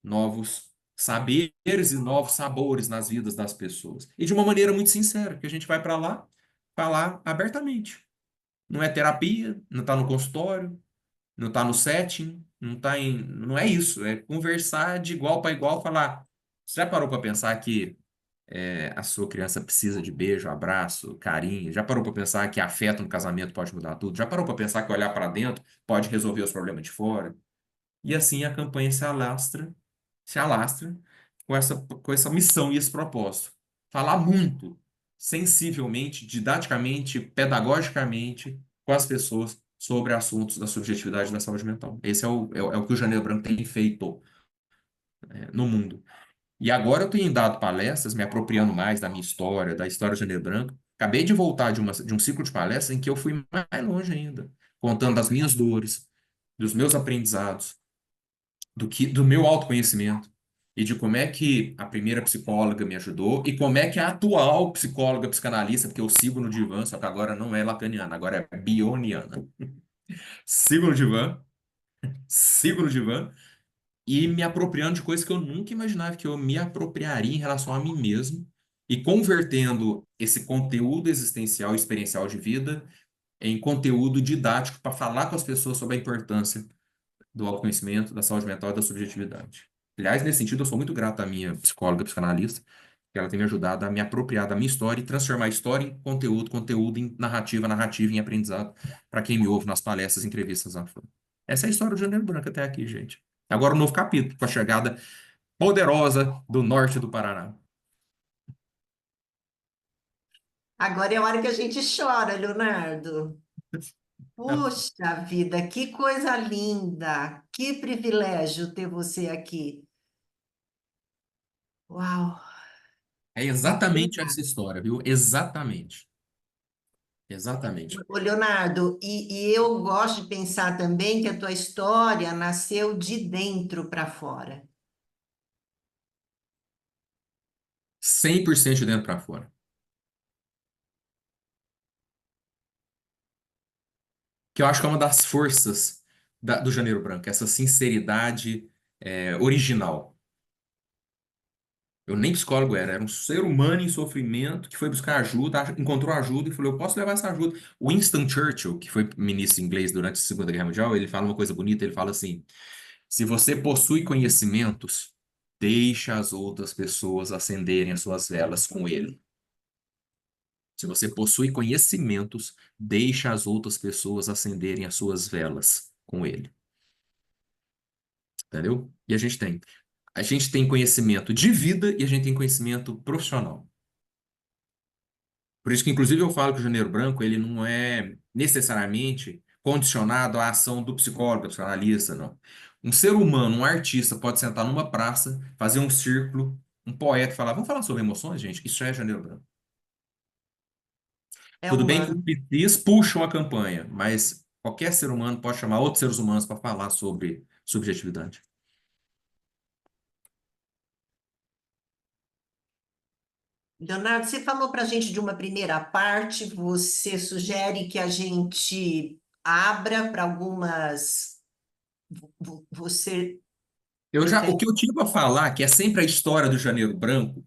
[SPEAKER 33] novos saberes e novos sabores nas vidas das pessoas. E de uma maneira muito sincera, que a gente vai para lá falar abertamente. Não é terapia, não está no consultório, não está no setting, não é isso, é conversar de igual para igual, falar, você já parou para pensar que a sua criança precisa de beijo, abraço, carinho? Já parou para pensar que afeto no casamento pode mudar tudo? Já parou para pensar que olhar para dentro pode resolver os problemas de fora? E assim a campanha se alastra com essa missão e esse propósito. Falar muito, sensivelmente, didaticamente, pedagogicamente com as pessoas sobre assuntos da subjetividade da saúde mental. Esse é o que o Janeiro Branco tem feito no mundo. E agora eu tenho dado palestras, me apropriando mais da minha história, da história do Janeiro Branco. Acabei de voltar de um ciclo de palestras em que eu fui mais longe ainda, contando das minhas dores, dos meus aprendizados, do meu autoconhecimento e de como é que a primeira psicóloga me ajudou e como é que a atual psicóloga psicanalista, porque eu sigo no divã, só que agora não é lacaniana, agora é bioniana. Sigo no divã e me apropriando de coisas que eu nunca imaginava que eu me apropriaria em relação a mim mesmo e convertendo esse conteúdo existencial e experiencial de vida em conteúdo didático para falar com as pessoas sobre a importância do autoconhecimento, da saúde mental e da subjetividade. Aliás, nesse sentido, eu sou muito grato à minha psicóloga psicanalista, que ela tem me ajudado a me apropriar da minha história e transformar a história em conteúdo, conteúdo em narrativa, narrativa em aprendizado, para quem me ouve nas palestras, entrevistas lá fora. Essa é a história do Janeiro Branco até aqui, gente. Agora um novo capítulo, com a chegada poderosa do norte do Paraná.
[SPEAKER 1] Agora é a hora que a gente chora, Leonardo. Puxa vida, que coisa linda! Que privilégio ter você aqui. Uau!
[SPEAKER 33] É exatamente essa história, viu? Exatamente. Exatamente.
[SPEAKER 1] Ô, Leonardo, e eu gosto de pensar também que a tua história nasceu de dentro para fora.
[SPEAKER 33] 100% de dentro para fora. Que eu acho que é uma das forças do Janeiro Branco, essa sinceridade original. Eu nem psicólogo era um ser humano em sofrimento que foi buscar ajuda, encontrou ajuda e falou: eu posso levar essa ajuda. Winston Churchill, que foi ministro inglês durante a Segunda Guerra Mundial, ele fala uma coisa bonita, ele fala assim: se você possui conhecimentos, deixa as outras pessoas acenderem as suas velas com ele. Se você possui conhecimentos, deixa as outras pessoas acenderem as suas velas com ele. Entendeu? E a gente tem. A gente tem conhecimento de vida e a gente tem conhecimento profissional. Por isso que, inclusive, eu falo que o Janeiro Branco ele não é necessariamente condicionado à ação do psicólogo, do psicanalista, não. Um ser humano, um artista, pode sentar numa praça, fazer um círculo, um poeta falar: vamos falar sobre emoções, gente? Isso é Janeiro Branco.
[SPEAKER 1] É
[SPEAKER 33] Tudo bem que os
[SPEAKER 1] humano.
[SPEAKER 33] PTs puxam a campanha, mas qualquer ser humano pode chamar outros seres humanos para falar sobre subjetividade.
[SPEAKER 1] Leonardo, você falou para a gente de uma primeira parte, você sugere que a gente abra para algumas. Você
[SPEAKER 33] O que eu tinha para falar, que é sempre a história do Janeiro Branco,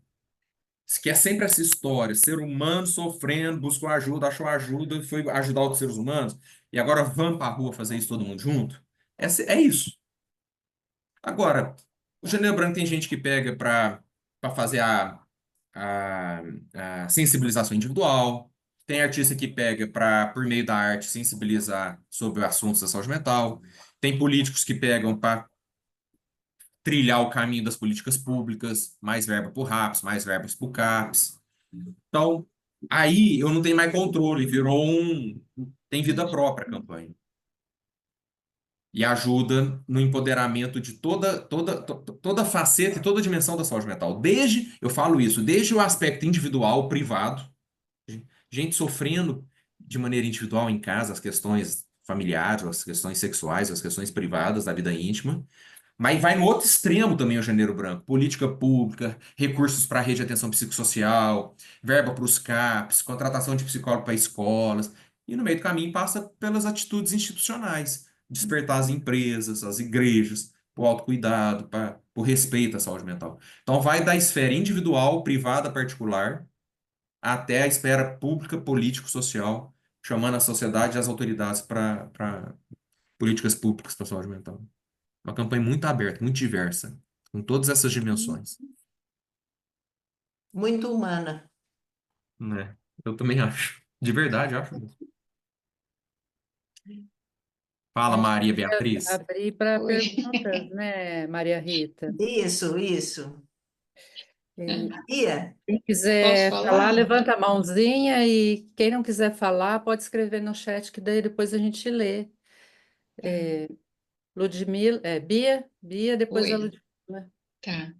[SPEAKER 33] que é sempre essa história, ser humano sofrendo, buscou ajuda, achou ajuda, foi ajudar outros seres humanos, e agora vamos para a rua fazer isso todo mundo junto. É isso. Agora, o Janeiro Branco tem gente que pega para fazer a, a sensibilização individual, tem artista que pega para, por meio da arte, sensibilizar sobre assuntos da saúde mental, tem políticos que pegam para trilhar o caminho das políticas públicas, mais verba para o RAPS, mais verbas para o CAPS. Então, aí eu não tenho mais controle, tem vida própria a campanha. E ajuda no empoderamento de toda faceta e toda dimensão da saúde mental. Eu falo isso, desde o aspecto individual, privado, gente sofrendo de maneira individual em casa, as questões familiares, as questões sexuais, as questões privadas da vida íntima, mas vai no outro extremo também o Janeiro Branco. Política pública, recursos para a rede de atenção psicossocial, verba para os CAPs, contratação de psicólogo para escolas. E no meio do caminho passa pelas atitudes institucionais. Despertar as empresas, as igrejas, para o autocuidado, para o respeito à saúde mental. Então vai da esfera individual, privada, particular, até a esfera pública, político-social, chamando a sociedade e as autoridades para políticas públicas para a saúde mental. Uma campanha muito aberta, muito diversa, com todas essas dimensões.
[SPEAKER 1] Muito humana.
[SPEAKER 33] Né? Eu também acho. De verdade, acho. Fala, Maria Beatriz.
[SPEAKER 3] Abrir para perguntas, né, Maria Rita?
[SPEAKER 1] Isso. Bia?
[SPEAKER 3] Quem quiser
[SPEAKER 2] Posso
[SPEAKER 3] falar,
[SPEAKER 2] falar?
[SPEAKER 3] levanta a mãozinha e quem não quiser falar, pode escrever no chat, que daí depois a gente lê. Ludmila, Bia, depois a
[SPEAKER 2] Oi.
[SPEAKER 3] Ludmila.
[SPEAKER 2] Tá.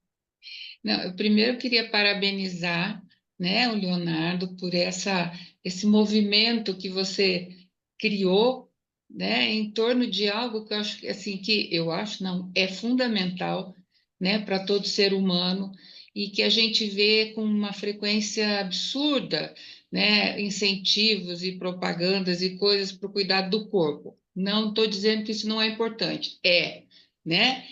[SPEAKER 2] Não, eu primeiro queria parabenizar, né, o Leonardo por esse movimento que você criou, né, em torno de algo que eu acho assim não é fundamental, né, para todo ser humano e que a gente vê com uma frequência absurda, né, incentivos e propagandas e coisas para o cuidado do corpo. Não estou dizendo que isso não é importante, né?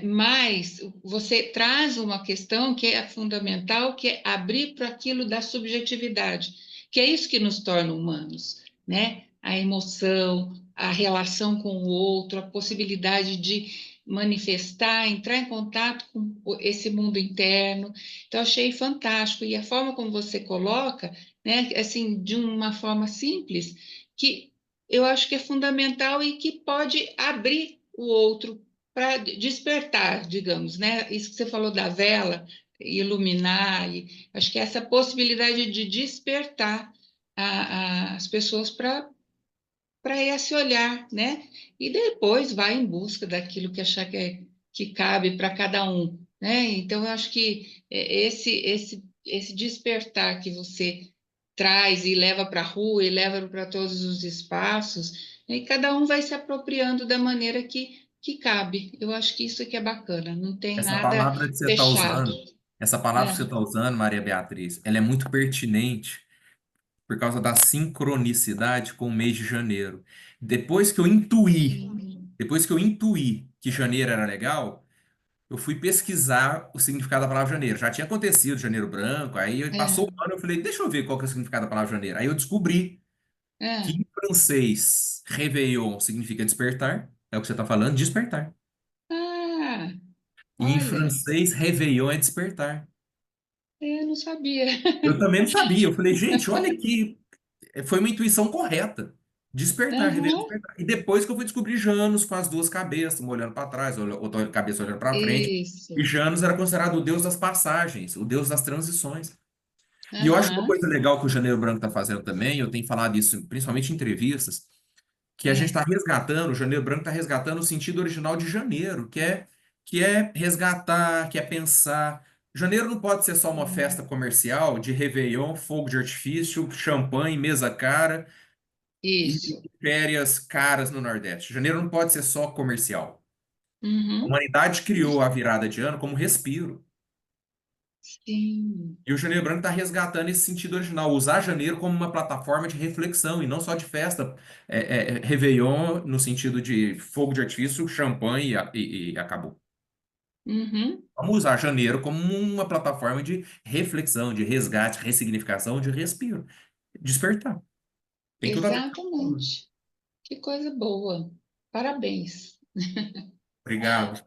[SPEAKER 2] Mas você traz uma questão que é fundamental, que é abrir para aquilo da subjetividade, que é isso que nos torna humanos, né? A emoção, a relação com o outro, a possibilidade de manifestar, entrar em contato com esse mundo interno. Então, achei fantástico. E a forma como você coloca, né, assim, de uma forma simples, que eu acho que é fundamental e que pode abrir o outro despertar, digamos, né? Isso que você falou da vela, iluminar, e acho que essa possibilidade de despertar as pessoas para esse olhar, né? E depois vai em busca daquilo que achar que cabe para cada um, né? Então, eu acho que esse despertar que você traz e leva para a rua e leva para todos os espaços, né? E cada um vai se apropriando da maneira que cabe. Eu acho que isso aqui é bacana, não tem
[SPEAKER 33] Essa
[SPEAKER 2] nada
[SPEAKER 33] palavra que você está
[SPEAKER 2] fechado.
[SPEAKER 33] usando, essa palavra que você está usando, Maria Beatriz, ela é muito pertinente por causa da sincronicidade com o mês de janeiro. Depois que eu intuí, depois que eu intuí que janeiro era legal, eu fui pesquisar o significado da palavra janeiro. Já tinha acontecido Janeiro Branco, aí passou o ano, eu falei, deixa eu ver qual que é o significado da palavra janeiro. Aí eu descobri que em francês, réveillon significa despertar, é o que você está falando, despertar.
[SPEAKER 2] Ah,
[SPEAKER 33] E em
[SPEAKER 2] olha,
[SPEAKER 33] francês, réveillon é despertar.
[SPEAKER 2] eu não sabia.
[SPEAKER 33] Eu também não sabia. Eu falei, gente, olha aqui, foi uma intuição correta. Despertar, réveillon,
[SPEAKER 2] Aham,
[SPEAKER 33] despertar. E depois que eu fui descobrir Janus com as duas cabeças, uma olhando para trás, outra cabeça olhando para frente.
[SPEAKER 2] isso.
[SPEAKER 33] E Janus era considerado o deus das passagens, o deus das transições. E eu acho uma
[SPEAKER 2] Aham,
[SPEAKER 33] coisa legal que o Janeiro Branco está fazendo também, eu tenho falado isso principalmente em entrevistas, que a gente está resgatando, o Janeiro Branco está resgatando o sentido original de janeiro, que é resgatar, que é pensar. Janeiro não pode ser só uma festa comercial de Réveillon, fogo de artifício, champanhe, mesa cara e
[SPEAKER 2] isso.
[SPEAKER 33] férias caras no Nordeste. Janeiro não pode ser só comercial. A
[SPEAKER 2] Uhum,
[SPEAKER 33] humanidade criou a virada de ano como respiro.
[SPEAKER 2] sim.
[SPEAKER 33] E o Janeiro Branco está resgatando esse sentido original, usar janeiro como uma plataforma de reflexão e não só de festa. Réveillon no sentido de fogo de artifício, champanhe e acabou.
[SPEAKER 2] Uhum,
[SPEAKER 33] Vamos usar janeiro como uma plataforma de reflexão, de resgate, ressignificação, de respiro. Despertar. Tem tudo a ver.
[SPEAKER 2] exatamente. Que coisa boa. Parabéns.
[SPEAKER 33] Obrigado.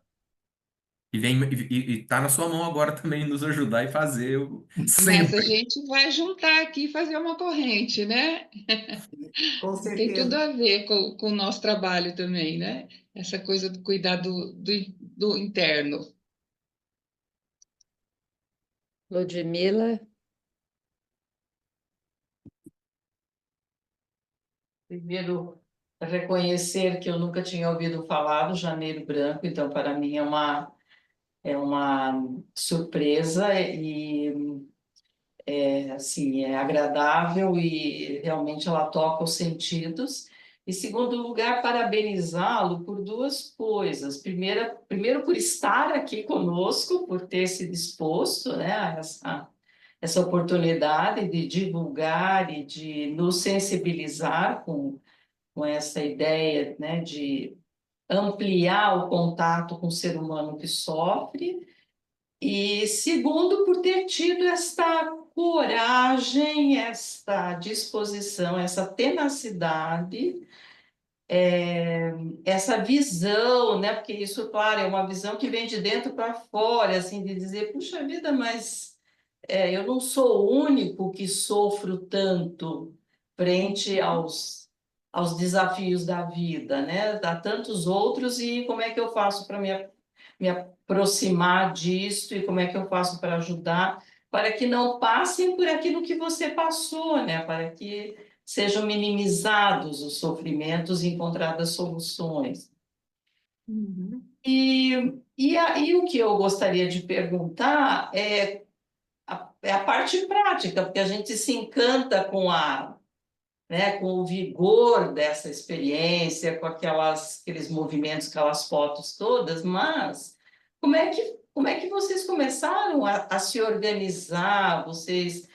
[SPEAKER 33] E tá na sua mão agora também nos ajudar e fazer
[SPEAKER 2] Mas a
[SPEAKER 33] sempre.
[SPEAKER 2] gente vai juntar aqui e fazer uma corrente, né?
[SPEAKER 1] Com
[SPEAKER 2] Tem tudo
[SPEAKER 1] certeza.
[SPEAKER 2] a ver com o nosso trabalho também, né? Essa coisa do cuidado do interno.
[SPEAKER 3] Ludmila,
[SPEAKER 4] Primeiro, reconhecer que eu nunca tinha ouvido falar do Janeiro Branco, então para mim é uma surpresa e assim, é agradável e realmente ela toca os sentidos. Em segundo lugar, parabenizá-lo por duas coisas. Primeiro por estar aqui conosco, por ter se disposto, né, a essa oportunidade de divulgar e de nos sensibilizar com essa ideia, né, de ampliar o contato com o ser humano que sofre. E segundo, por ter tido esta coragem, esta disposição, essa tenacidade, essa visão, né? Porque isso, claro, é uma visão que vem de dentro para fora, assim, de dizer, puxa vida, mas eu não sou o único que sofro tanto frente aos desafios da vida, né? Há tantos outros e como é que eu faço para me aproximar disso e como é que eu faço para ajudar, para que não passem por aquilo que você passou, né? Para que sejam minimizados os sofrimentos e encontradas soluções.
[SPEAKER 2] Uhum.
[SPEAKER 4] E o que eu gostaria de perguntar é a parte prática, porque a gente se encanta com o vigor dessa experiência, com aqueles movimentos, aquelas fotos todas, mas como é que vocês começaram a se organizar? Vocês,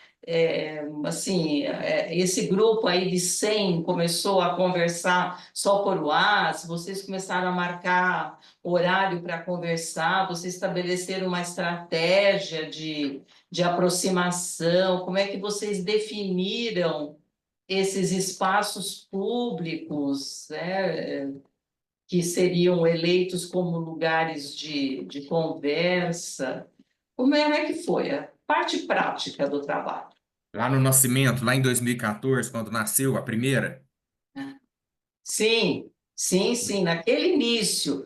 [SPEAKER 4] esse grupo aí de 100 começou a conversar só por WhatsApp, vocês começaram a marcar horário para conversar, vocês estabeleceram uma estratégia de aproximação, como é que vocês definiram esses espaços públicos, né, que seriam eleitos como lugares de conversa? Como é que foi a parte prática do trabalho?
[SPEAKER 33] Lá no Nascimento, lá em 2014, quando nasceu a primeira,
[SPEAKER 4] Sim. Sim, sim, aquele início,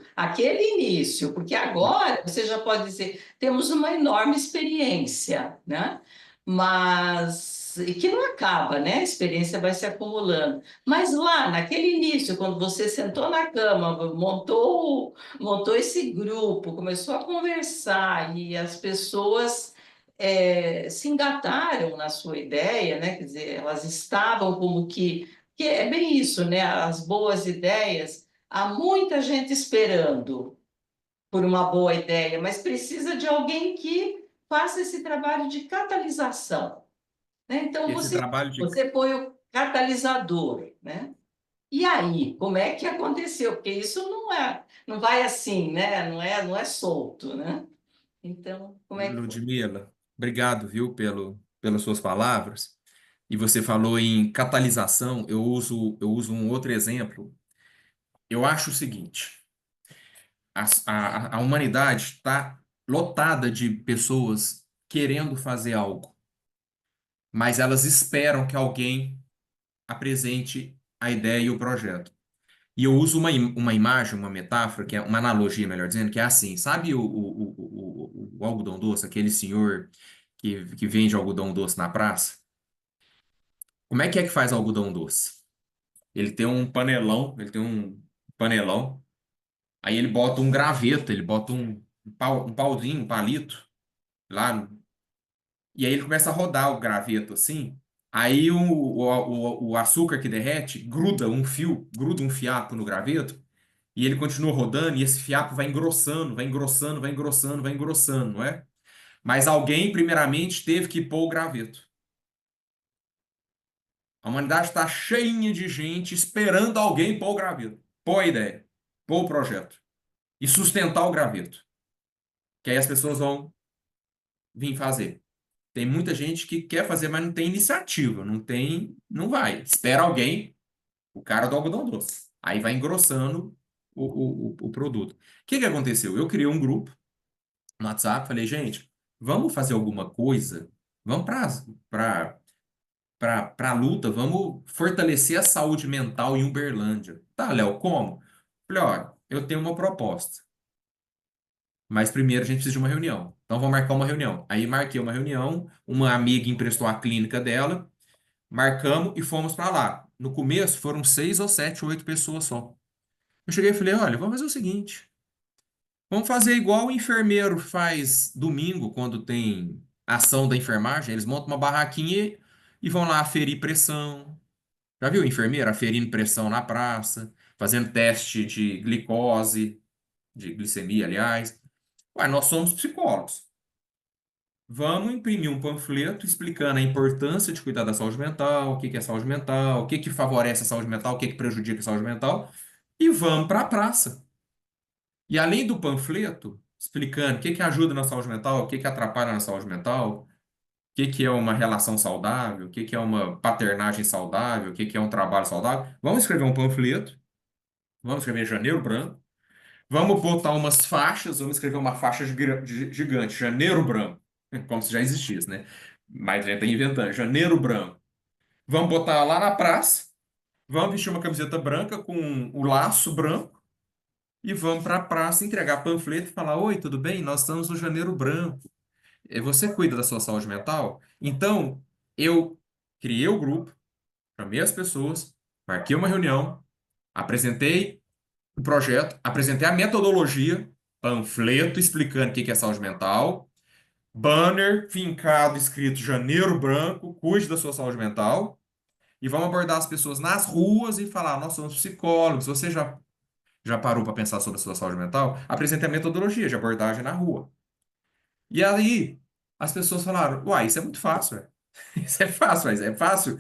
[SPEAKER 4] porque agora você já pode dizer, temos uma enorme experiência, né? Mas, e que não acaba, né? A experiência vai se acumulando. Mas lá, naquele início, quando você sentou na cama, montou esse grupo, começou a conversar e as pessoas se engataram na sua ideia, né? Quer dizer, elas estavam como que é bem isso, né? As boas ideias, há muita gente esperando por uma boa ideia, mas precisa de alguém que faça esse trabalho de catalisação, né? Então
[SPEAKER 33] Esse trabalho de
[SPEAKER 4] você foi o catalisador, né? E aí, como é que aconteceu? Porque isso não vai assim, né? Não é solto, né? Então, como é que foi?
[SPEAKER 33] Ludmila, obrigado, viu, pelas suas palavras. E você falou em catalisação, eu uso um outro exemplo. Eu acho o seguinte, a humanidade está lotada de pessoas querendo fazer algo, mas elas esperam que alguém apresente a ideia e o projeto. E eu uso uma imagem, uma metáfora, que é uma analogia, melhor dizendo, que é assim, sabe o algodão doce, aquele senhor que vende algodão doce na praça? Como é que faz algodão doce? Ele tem um panelão, aí ele bota um graveto, ele bota um pauzinho, um palito lá, e aí ele começa a rodar o graveto assim, aí o açúcar que derrete gruda um fiapo no graveto, e ele continua rodando, e esse fiapo vai engrossando, vai engrossando, vai engrossando, vai engrossando, não é? Mas alguém, primeiramente, teve que pôr o graveto. A humanidade está cheia de gente esperando alguém pôr o graveto, pôr a ideia, pôr o projeto e sustentar o graveto. Que aí as pessoas vão vir fazer. Tem muita gente que quer fazer, mas não tem iniciativa, não vai. Espera alguém, o cara do algodão doce. Aí vai engrossando o produto. O que aconteceu? Eu criei um grupo no WhatsApp, falei, gente, vamos fazer alguma coisa? Vamos para a luta, vamos fortalecer a saúde mental em Uberlândia. Tá, Léo, como? Falei, olha, eu tenho uma proposta, mas primeiro a gente precisa de uma reunião. Então vamos marcar uma reunião. Aí marquei uma reunião, uma amiga emprestou a clínica dela, marcamos e fomos para lá. No começo foram 6 ou 7, 8 pessoas só. Eu cheguei e falei, olha, vamos fazer o seguinte, vamos fazer igual o enfermeiro faz domingo, quando tem ação da enfermagem, eles montam uma barraquinha e vão lá aferir pressão. Já viu enfermeira aferindo pressão na praça, fazendo teste de glicose, de glicemia, aliás? Ué, nós somos psicólogos. Vamos imprimir um panfleto explicando a importância de cuidar da saúde mental, o que que é saúde mental, o que que favorece a saúde mental, o que que prejudica a saúde mental, e vamos para a praça. E além do panfleto, explicando o que que ajuda na saúde mental, o que que atrapalha na saúde mental, o que que é uma relação saudável, o que que é uma paternagem saudável, o que que é um trabalho saudável, vamos escrever um panfleto, vamos escrever Janeiro Branco, vamos botar umas faixas, vamos escrever uma faixa gigante, Janeiro Branco, como se já existisse, né? Mas a gente está inventando, Janeiro Branco. Vamos botar lá na praça, vamos vestir uma camiseta branca com o laço branco e vamos para a praça entregar panfleto e falar: Oi, tudo bem? Nós estamos no Janeiro Branco. Você cuida da sua saúde mental? Então, eu criei o grupo, chamei as pessoas, marquei uma reunião, apresentei o projeto, apresentei a metodologia, panfleto explicando o que é saúde mental, banner fincado escrito Janeiro Branco, cuide da sua saúde mental, e vamos abordar as pessoas nas ruas e falar: nós somos psicólogos, você já parou para pensar sobre a sua saúde mental? Apresentei a metodologia de abordagem na rua. E aí, as pessoas falaram: uai, isso é muito fácil, velho. Isso é fácil, mas é fácil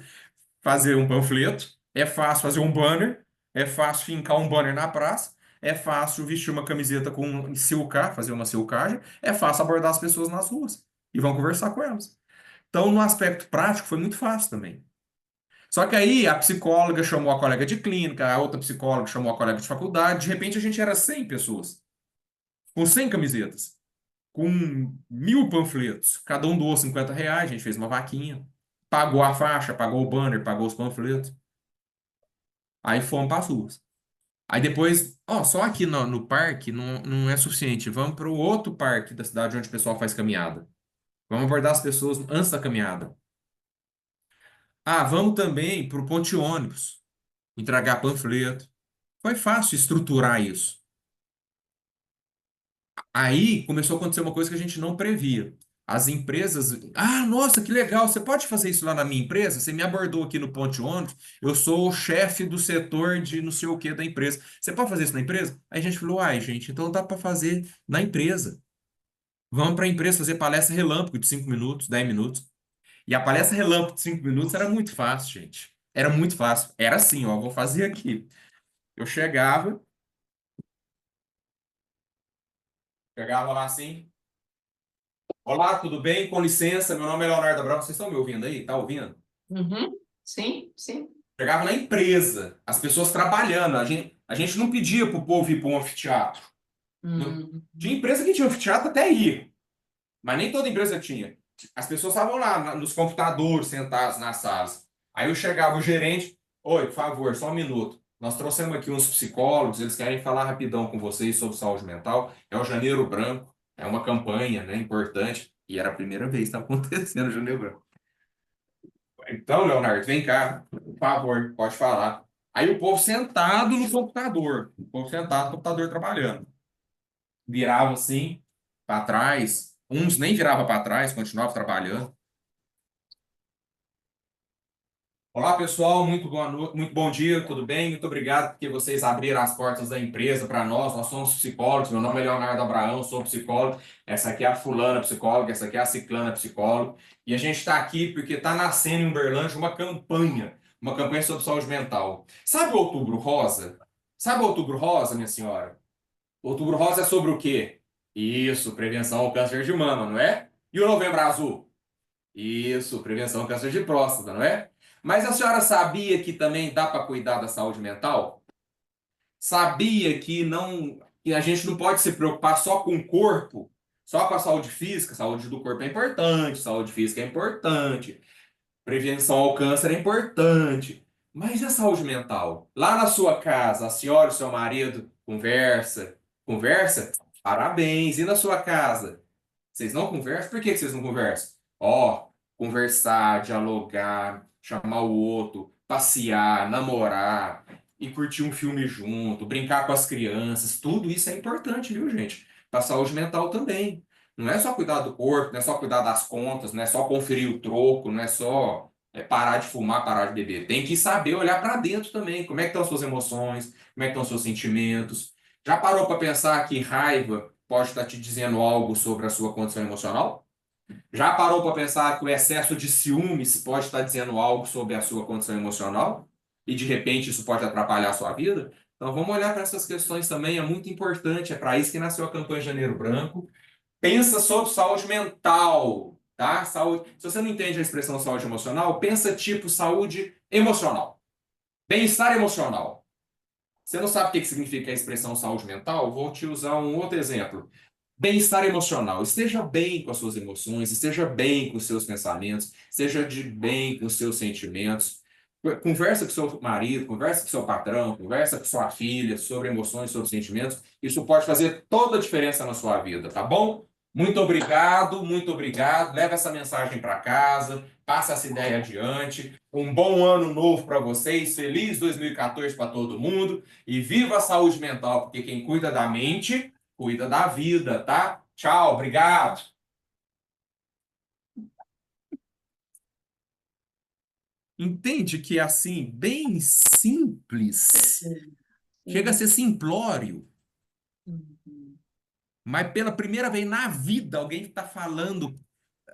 [SPEAKER 33] fazer um panfleto, é fácil fazer um banner, é fácil fincar um banner na praça, é fácil vestir uma camiseta com silcar, fazer uma silcagem, é fácil abordar as pessoas nas ruas e vão conversar com elas. Então, no aspecto prático, foi muito fácil também. Só que aí a psicóloga chamou a colega de clínica, a outra psicóloga chamou a colega de faculdade, de repente a gente era 100 pessoas, com 100 camisetas, com 1.000 panfletos, cada um doou R$ 50, a gente fez uma vaquinha, pagou a faixa, pagou o banner, pagou os panfletos. Aí fomos para as ruas. Aí depois, ó, só aqui no parque não é suficiente. Vamos para o outro parque da cidade onde o pessoal faz caminhada. Vamos abordar as pessoas antes da caminhada. Ah, vamos também para o ponte ônibus, entregar panfleto. Foi fácil estruturar isso. Aí começou a acontecer uma coisa que a gente não previa. As empresas, nossa, que legal, você pode fazer isso lá na minha empresa? Você me abordou aqui no ponte ônibus, eu sou o chefe do setor de não sei o que da empresa. Você pode fazer isso na empresa? Aí a gente falou, gente, então dá para fazer na empresa. Vamos para a empresa fazer palestra relâmpago de 5 minutos, 10 minutos. E a palestra relâmpago de 5 minutos era muito fácil, gente. Era muito fácil. Era assim, ó, vou fazer aqui. Eu chegava lá assim. Olá, tudo bem? Com licença, meu nome é Leonardo Abrão. Vocês estão me ouvindo aí? Tá ouvindo?
[SPEAKER 4] Uhum. Sim, sim.
[SPEAKER 33] Chegava na empresa, as pessoas trabalhando. A gente não pedia para o povo ir para um anfiteatro. Tinha empresa que tinha anfiteatro até ir, mas nem toda empresa tinha. As pessoas estavam lá nos computadores, sentados nas salas. Aí eu chegava o gerente, oi, por favor, só um minuto. Nós trouxemos aqui uns psicólogos, eles querem falar rapidão com vocês sobre saúde mental. É o Janeiro Branco, é uma campanha, né, importante. E era a primeira vez que estava acontecendo o Janeiro Branco. Então, Leonardo, vem cá, por favor, pode falar. Aí o povo sentado no computador, o povo sentado no computador trabalhando. Virava assim, para trás. Uns nem virava para trás, continuavam trabalhando. Olá, pessoal, muito boa noite, muito bom dia, tudo bem? Muito obrigado porque vocês abriram as portas da empresa para nós. Nós somos psicólogos. Meu nome é Leonardo Abraão, sou psicólogo. Essa aqui é a fulana psicóloga, essa aqui é a ciclana psicóloga. E a gente está aqui porque está nascendo em Uberlândia uma campanha sobre saúde mental. Sabe o Outubro Rosa? Sabe o Outubro Rosa, minha senhora? O Outubro Rosa é sobre o quê? Isso, prevenção ao câncer de mama, não é? E o Novembro Azul? Isso, prevenção ao câncer de próstata, não é? Mas a senhora sabia que também dá para cuidar da saúde mental? Sabia que a gente não pode se preocupar só com o corpo, só com a saúde física? Saúde do corpo é importante, saúde física é importante, prevenção ao câncer é importante. Mas e a saúde mental? Lá na sua casa, a senhora e o seu marido conversa? Parabéns. E na sua casa? Vocês não conversam? Por que vocês não conversam? Conversar, dialogar, chamar o outro, passear, namorar e curtir um filme junto, brincar com as crianças, tudo isso é importante, viu, gente? Para a saúde mental também. Não é só cuidar do corpo, não é só cuidar das contas, não é só conferir o troco, não é só parar de fumar, parar de beber. Tem que saber olhar para dentro também. Como é que estão as suas emoções? Como é que estão os seus sentimentos? Já parou para pensar que raiva pode estar te dizendo algo sobre a sua condição emocional? Já parou para pensar que o excesso de ciúmes pode estar dizendo algo sobre a sua condição emocional? E de repente isso pode atrapalhar a sua vida? Então vamos olhar para essas questões também, é muito importante, é para isso que nasceu a campanha Janeiro Branco. Pensa sobre saúde mental, tá? Saúde. Se você não entende a expressão saúde emocional, pensa tipo saúde emocional. Bem-estar emocional. Você não sabe o que significa a expressão saúde mental? Vou te usar um outro exemplo. Bem-estar emocional. Esteja bem com as suas emoções, esteja bem com os seus pensamentos, esteja bem com os seus sentimentos. Conversa com seu marido, conversa com seu patrão, conversa com sua filha sobre emoções, sobre sentimentos. Isso pode fazer toda a diferença na sua vida, tá bom? Muito obrigado, muito obrigado. Leva essa mensagem para casa, passa essa ideia adiante. Um bom ano novo para vocês, feliz 2014 para todo mundo e viva a saúde mental, porque quem cuida da mente, cuida da vida, tá? Tchau, obrigado. Entende que é assim, bem simples. Chega a ser simplório. Mas pela primeira vez na vida, alguém está falando,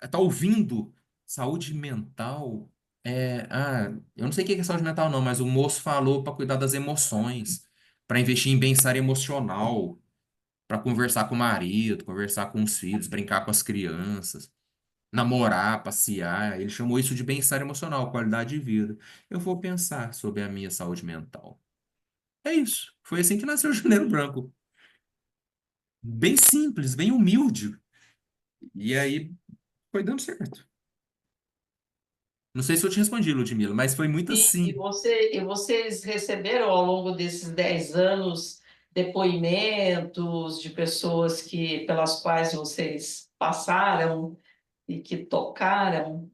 [SPEAKER 33] está ouvindo saúde mental. Eu não sei o que é saúde mental, não, mas o moço falou para cuidar das emoções, para investir em bem-estar emocional, para conversar com o marido, conversar com os filhos, brincar com as crianças, namorar, passear. Ele chamou isso de bem-estar emocional, qualidade de vida. Eu vou pensar sobre a minha saúde mental. É isso. Foi assim que nasceu o Janeiro Branco. Bem simples, bem humilde. E aí foi dando certo. Não sei se eu te respondi, Ludmila, mas foi muito assim.
[SPEAKER 4] E vocês receberam ao longo desses 10 anos depoimentos de pessoas pelas quais vocês passaram e que tocaram?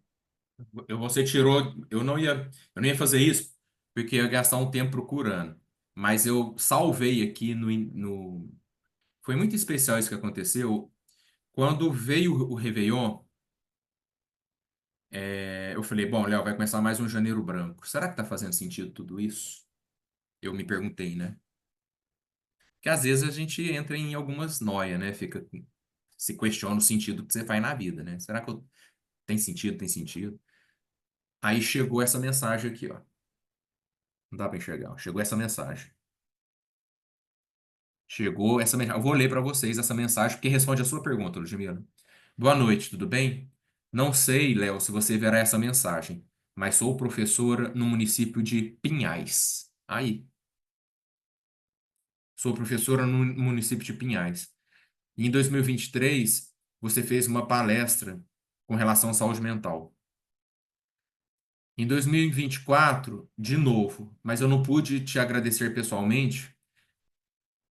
[SPEAKER 33] Você tirou, eu não ia fazer isso, porque eu ia gastar um tempo procurando. Mas eu salvei aqui foi muito especial isso que aconteceu. Quando veio o Réveillon, eu falei, bom, Léo, vai começar mais um Janeiro Branco. Será que tá fazendo sentido tudo isso? Eu me perguntei, né? Porque às vezes a gente entra em algumas noias, né? Se questiona o sentido que você faz na vida, né? Será que tem sentido? Tem sentido? Aí chegou essa mensagem aqui, ó. Não dá para enxergar, ó. Chegou essa mensagem. Chegou essa mensagem. Eu vou ler para vocês essa mensagem, porque responde a sua pergunta, Ludmila. Boa noite, tudo bem? Não sei, Léo, se você verá essa mensagem, mas sou professora no município de Pinhais. Aí. Sou professora no município de Pinhais. E em 2023, você fez uma palestra com relação à saúde mental. Em 2024, de novo, mas eu não pude te agradecer pessoalmente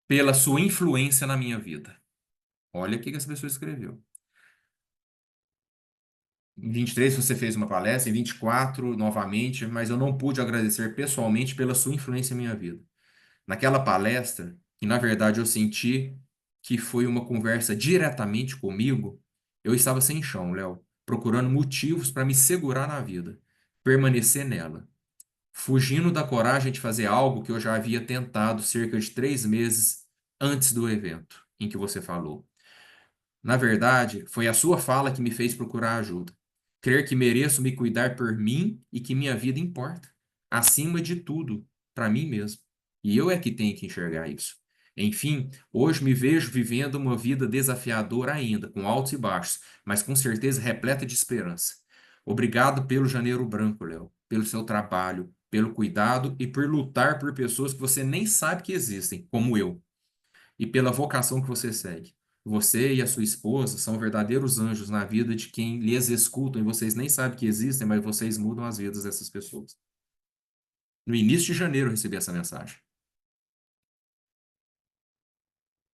[SPEAKER 33] pela sua influência na minha vida. Olha o que essa pessoa escreveu. Em 23 você fez uma palestra, em 24 novamente, mas eu não pude agradecer pessoalmente pela sua influência em minha vida. Naquela palestra, que na verdade eu senti que foi uma conversa diretamente comigo, eu estava sem chão, Léo, procurando motivos para me segurar na vida, permanecer nela, fugindo da coragem de fazer algo que eu já havia tentado cerca de 3 meses antes do evento em que você falou. Na verdade, foi a sua fala que me fez procurar ajuda. Crer que mereço me cuidar por mim e que minha vida importa, acima de tudo, para mim mesmo. E eu é que tenho que enxergar isso. Enfim, hoje me vejo vivendo uma vida desafiadora ainda, com altos e baixos, mas com certeza repleta de esperança. Obrigado pelo Janeiro Branco, Léo, pelo seu trabalho, pelo cuidado e por lutar por pessoas que você nem sabe que existem, como eu, e pela vocação que você segue. Você e a sua esposa são verdadeiros anjos na vida de quem lhes escutam e vocês nem sabem que existem, mas vocês mudam as vidas dessas pessoas. No início de janeiro eu recebi essa mensagem.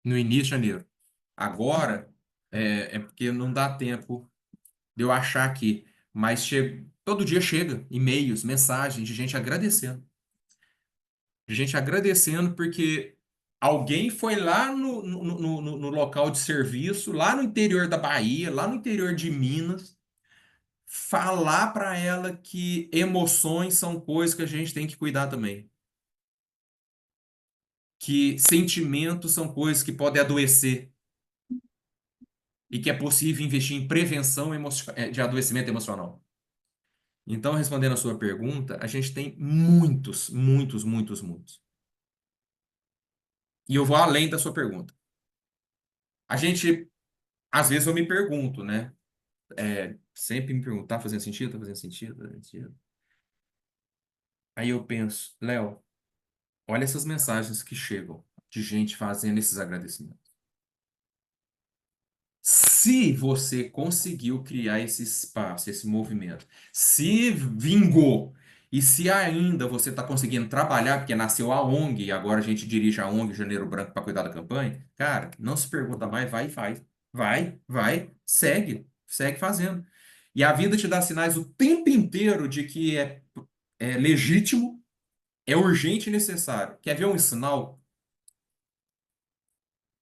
[SPEAKER 33] No início de janeiro. Agora, é porque não dá tempo de eu achar aqui, mas todo dia chega e-mails, mensagens de gente agradecendo. De gente agradecendo porque alguém foi lá no local de serviço, lá no interior da Bahia, lá no interior de Minas, falar para ela que emoções são coisas que a gente tem que cuidar também. Que sentimentos são coisas que podem adoecer. E que é possível investir em prevenção de adoecimento emocional. Então, respondendo a sua pergunta, a gente tem muitos, muitos, muitos, muitos. E eu vou além da sua pergunta. A gente, às vezes eu me pergunto, né? Sempre me pergunto, tá fazendo sentido? Tá fazendo sentido? Tá fazendo sentido? Aí eu penso, Léo, olha essas mensagens que chegam de gente fazendo esses agradecimentos. Se você conseguiu criar esse espaço, esse movimento, se vingou, e se ainda você está conseguindo trabalhar, porque nasceu a ONG, e agora a gente dirige a ONG Janeiro Branco para cuidar da campanha, cara, não se pergunta mais, vai e faz. Vai, segue fazendo. E a vida te dá sinais o tempo inteiro de que é legítimo, é urgente e necessário. Quer ver um sinal?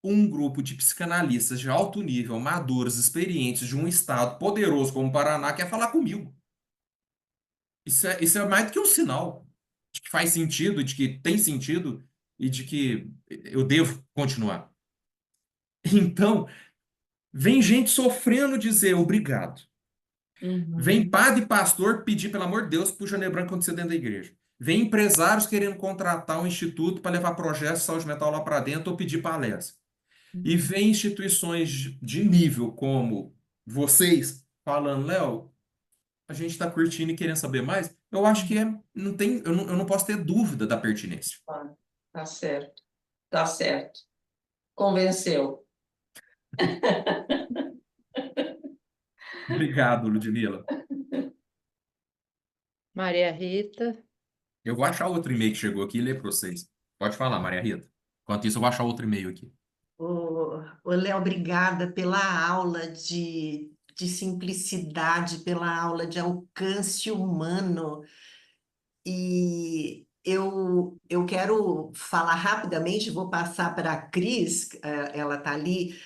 [SPEAKER 33] Um grupo de psicanalistas de alto nível, maduros, experientes, de um estado poderoso como o Paraná, quer falar comigo. Isso é mais do que um sinal de que faz sentido, de que tem sentido e de que eu devo continuar. Então, vem gente sofrendo dizer obrigado. Vem padre e pastor pedir, pelo amor de Deus, para o Janeiro Branco acontecer dentro da igreja. Vem empresários querendo contratar um instituto para levar projetos de saúde mental lá para dentro ou pedir palestra. E vem instituições de nível como vocês falando, Léo, a gente está curtindo e querendo saber mais. Eu acho que não tem, eu não posso ter dúvida da pertinência.
[SPEAKER 4] Tá certo. Tá certo. Convenceu.
[SPEAKER 33] Obrigado, Ludmila.
[SPEAKER 3] Maria Rita.
[SPEAKER 33] Eu vou achar outro e-mail que chegou aqui e ler para vocês. Pode falar, Maria Rita. Enquanto isso, eu vou achar outro e-mail aqui.
[SPEAKER 1] Ô, Léo, obrigada pela aula de simplicidade, pela aula de alcance humano. E eu quero falar rapidamente, vou passar para a Cris, ela está ali,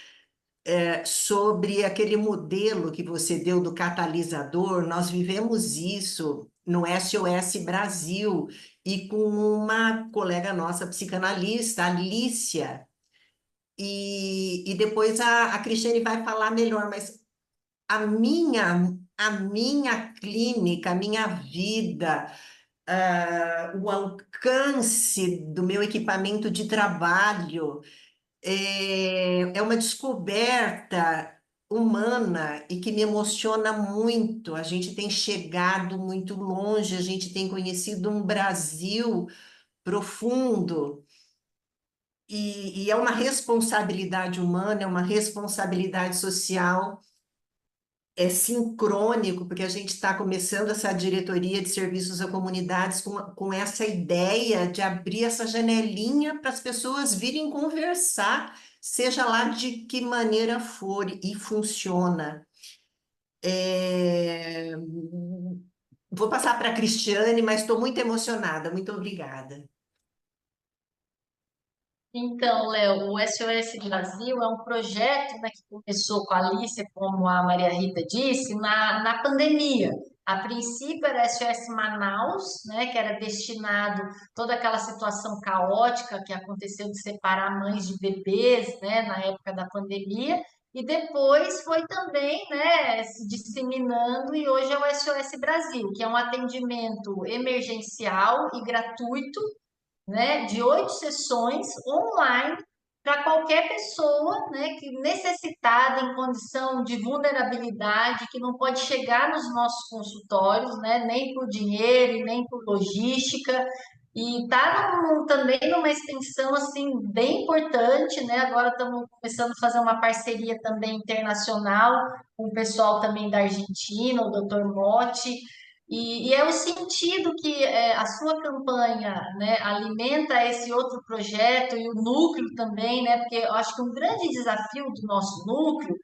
[SPEAKER 1] sobre aquele modelo que você deu do catalisador. Nós vivemos isso no SOS Brasil e com uma colega nossa, psicanalista, Alicia. E depois a Cristiane vai falar melhor, mas a minha clínica, a minha vida, o alcance do meu equipamento de trabalho é uma descoberta humana e que me emociona muito. A gente tem chegado muito longe, a gente tem conhecido um Brasil profundo. E é uma responsabilidade humana, é uma responsabilidade social, é sincrônico, porque a gente está começando essa diretoria de serviços a comunidades com essa ideia de abrir essa janelinha para as pessoas virem conversar, seja lá de que maneira for, e funciona. Vou passar para a Cristiane, mas estou muito emocionada. Muito obrigada.
[SPEAKER 5] Então, Léo, o SOS Brasil é um projeto, né, que começou com a Alice, como a Maria Rita disse, na pandemia. A princípio era SOS Manaus, né, que era destinado toda aquela situação caótica que aconteceu de separar mães de bebês, né, na época da pandemia, e depois foi também, né, se disseminando, e hoje é o SOS Brasil, que é um atendimento emergencial e gratuito, né, de 8 sessões online para qualquer pessoa, né, que necessitada, em condição de vulnerabilidade, que não pode chegar nos nossos consultórios, né, nem por dinheiro e nem por logística. E está também numa extensão assim bem importante, né? Agora estamos começando a fazer uma parceria também internacional com o pessoal também da Argentina, o Dr. Motti. E é o sentido que a sua campanha, né, alimenta esse outro projeto e o núcleo também, né? Porque eu acho que um grande desafio do nosso núcleo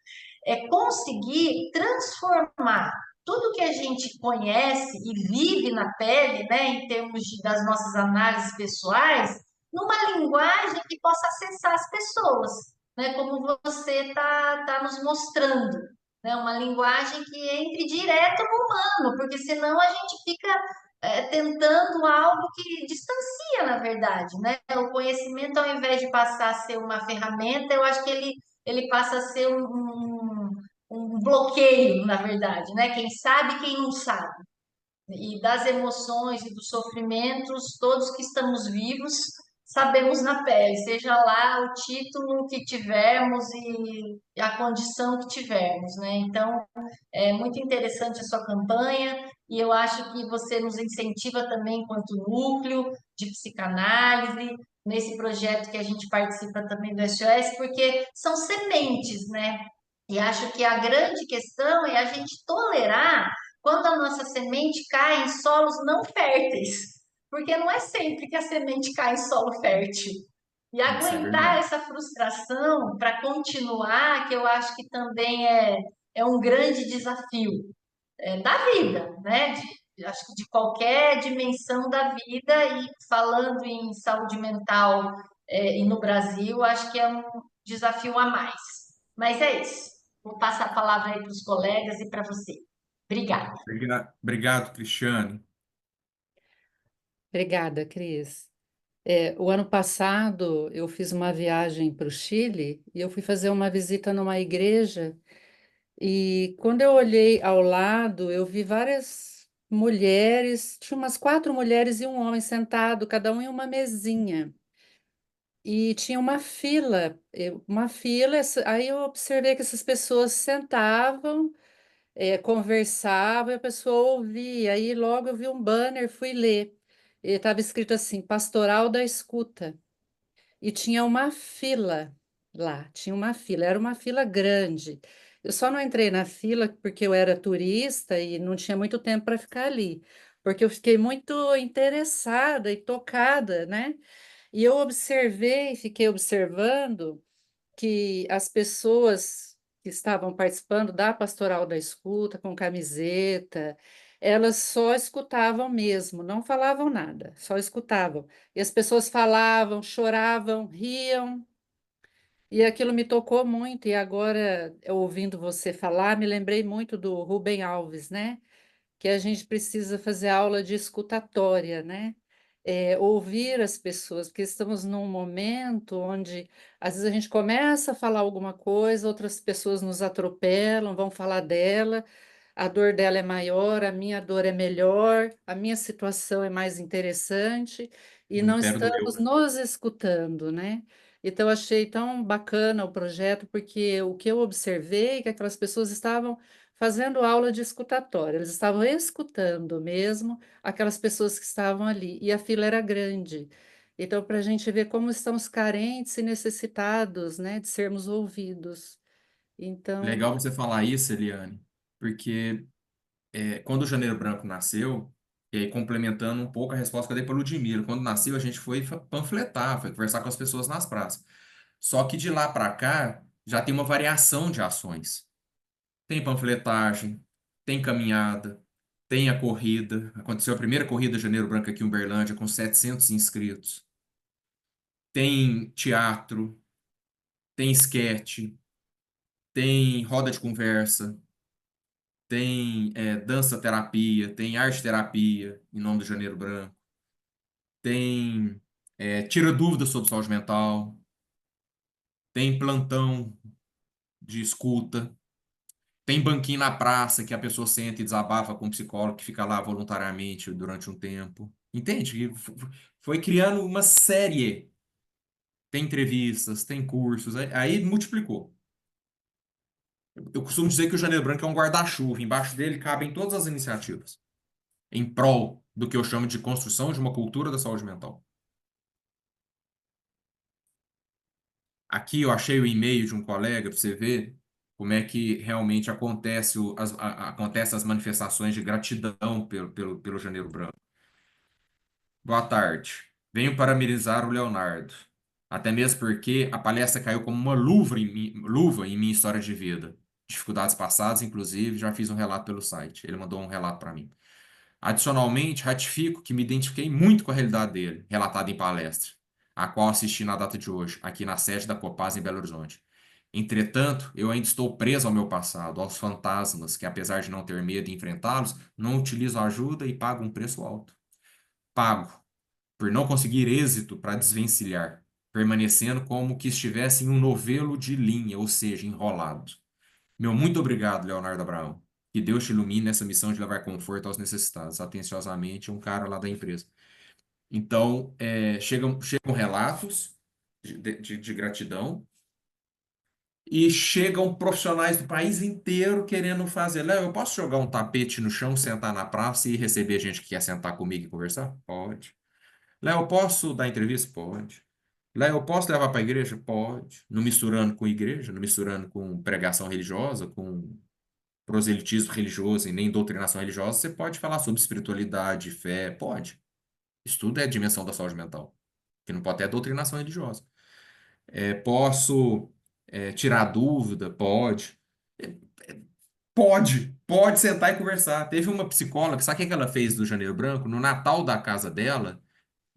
[SPEAKER 5] é conseguir transformar tudo que a gente conhece e vive na pele, né, em termos das nossas análises pessoais, numa linguagem que possa acessar as pessoas, né, como você está nos mostrando, né, uma linguagem que entre direto no humano, porque senão a gente fica tentando algo que distancia, na verdade, né? O conhecimento, ao invés de passar a ser uma ferramenta, eu acho que ele passa a ser um bloqueio, na verdade, né? Quem sabe, quem não sabe. E das emoções e dos sofrimentos, todos que estamos vivos sabemos na pele, seja lá o título que tivermos e a condição que tivermos, né? Então, é muito interessante a sua campanha e eu acho que você nos incentiva também enquanto núcleo de psicanálise, nesse projeto que a gente participa também do SOS, porque são sementes, né? E acho que a grande questão é a gente tolerar quando a nossa semente cai em solos não férteis, porque não é sempre que a semente cai em solo fértil. E
[SPEAKER 33] Isso é
[SPEAKER 5] aguentar
[SPEAKER 33] verdade.
[SPEAKER 5] essa frustração para continuar, que eu acho que também é um grande desafio da vida, né? Acho que de qualquer dimensão da vida, e falando em saúde mental e no Brasil, acho que é um desafio a mais. Mas é isso. Vou passar a palavra aí para os colegas e para você. Obrigada.
[SPEAKER 33] Obrigado, Cristiane.
[SPEAKER 3] Obrigada, Cris. O ano passado eu fiz uma viagem para o Chile e eu fui fazer uma visita numa igreja e quando eu olhei ao lado eu vi várias mulheres, tinha umas 4 mulheres e um homem sentado, cada um em uma mesinha. E tinha uma fila, aí eu observei que essas pessoas sentavam, conversavam e a pessoa ouvia. Aí logo eu vi um banner, fui ler. Estava escrito assim, Pastoral da Escuta. E tinha uma fila lá, tinha uma fila, era uma fila grande. Eu só não entrei na fila porque eu era turista e não tinha muito tempo para ficar ali. porque eu fiquei muito interessada e tocada, né? E eu observei, fiquei observando que as pessoas que estavam participando da Pastoral da Escuta, com camiseta, elas só escutavam mesmo, não falavam nada, só escutavam. E as pessoas falavam, choravam, riam, e aquilo me tocou muito. E agora, ouvindo você falar, me lembrei muito do Rubem Alves, né? Que a gente precisa fazer aula de escutatória, né? Ouvir as pessoas, porque estamos num momento onde às vezes a gente começa a falar alguma coisa, outras pessoas nos atropelam, vão falar dela, a dor dela é maior, a minha dor é melhor, a minha situação é mais interessante, e
[SPEAKER 33] O
[SPEAKER 3] não
[SPEAKER 33] império do eu,
[SPEAKER 3] estamos
[SPEAKER 33] né?
[SPEAKER 3] nos escutando, né? Então, achei tão bacana o projeto, porque o que eu observei é que aquelas pessoas estavam fazendo aula de escutatória, eles estavam escutando mesmo aquelas pessoas que estavam ali, e a fila era grande. Então, para a gente ver como estamos carentes e necessitados, né, de sermos ouvidos. Então,
[SPEAKER 33] Legal você falar isso, Eliane, porque quando o Janeiro Branco nasceu, e aí complementando um pouco a resposta que eu dei para o Ludmilla, quando nasceu a gente foi panfletar, foi conversar com as pessoas nas praças. Só que de lá para cá já tem uma variação de ações. Tem panfletagem, tem caminhada, tem a corrida. Aconteceu a primeira corrida de Janeiro Branco aqui em Uberlândia com 700 inscritos. Tem teatro, tem esquete, tem roda de conversa, tem dança terapia, tem arte terapia em nome do Janeiro Branco, tem tira dúvidas sobre saúde mental, tem plantão de escuta, tem banquinho na praça que a pessoa senta e desabafa com o psicólogo que fica lá voluntariamente durante um tempo. Entende? E foi criando uma série. Tem entrevistas, tem cursos, aí multiplicou. Eu costumo dizer que o Janeiro Branco é um guarda-chuva, embaixo dele cabem todas as iniciativas em prol do que eu chamo de construção de uma cultura da saúde mental. Aqui eu achei o e-mail de um colega para você ver como é que realmente acontece, acontece as manifestações de gratidão pelo Janeiro Branco. Boa tarde. Venho parabenizar o Leonardo. Até mesmo porque a palestra caiu como uma luva em minha história de vida. Dificuldades passadas, inclusive, já fiz um relato pelo site. Ele mandou um relato para mim. Adicionalmente, ratifico que me identifiquei muito com a realidade dele, relatada em palestra, a qual assisti na data de hoje, aqui na sede da Copasa em Belo Horizonte. Entretanto, eu ainda estou preso ao meu passado, aos fantasmas que, apesar de não ter medo de enfrentá-los, não utilizo ajuda e pago um preço alto. Pago por não conseguir êxito para desvencilhar, permanecendo como que estivesse em um novelo de linha, ou seja, enrolado. Meu muito obrigado, Leonardo Abraão. Que Deus te ilumine nessa missão de levar conforto aos necessitados. Atenciosamente, um cara lá da empresa. Então, chegam relatos de gratidão e chegam profissionais do país inteiro querendo fazer. Léo, eu posso jogar um tapete no chão, sentar na praça e receber gente que quer sentar comigo e conversar? Pode. Léo, eu posso dar entrevista? Pode. Léo, eu posso levar para a igreja? Pode. Não misturando com igreja, não misturando com pregação religiosa, com proselitismo religioso e nem doutrinação religiosa, você pode falar sobre espiritualidade, fé, pode. Isso tudo é dimensão da saúde mental, que não pode ter doutrinação religiosa. Posso tirar dúvida? Pode. Pode sentar e conversar. Teve uma psicóloga, sabe o que ela fez do Janeiro Branco? No Natal da casa dela,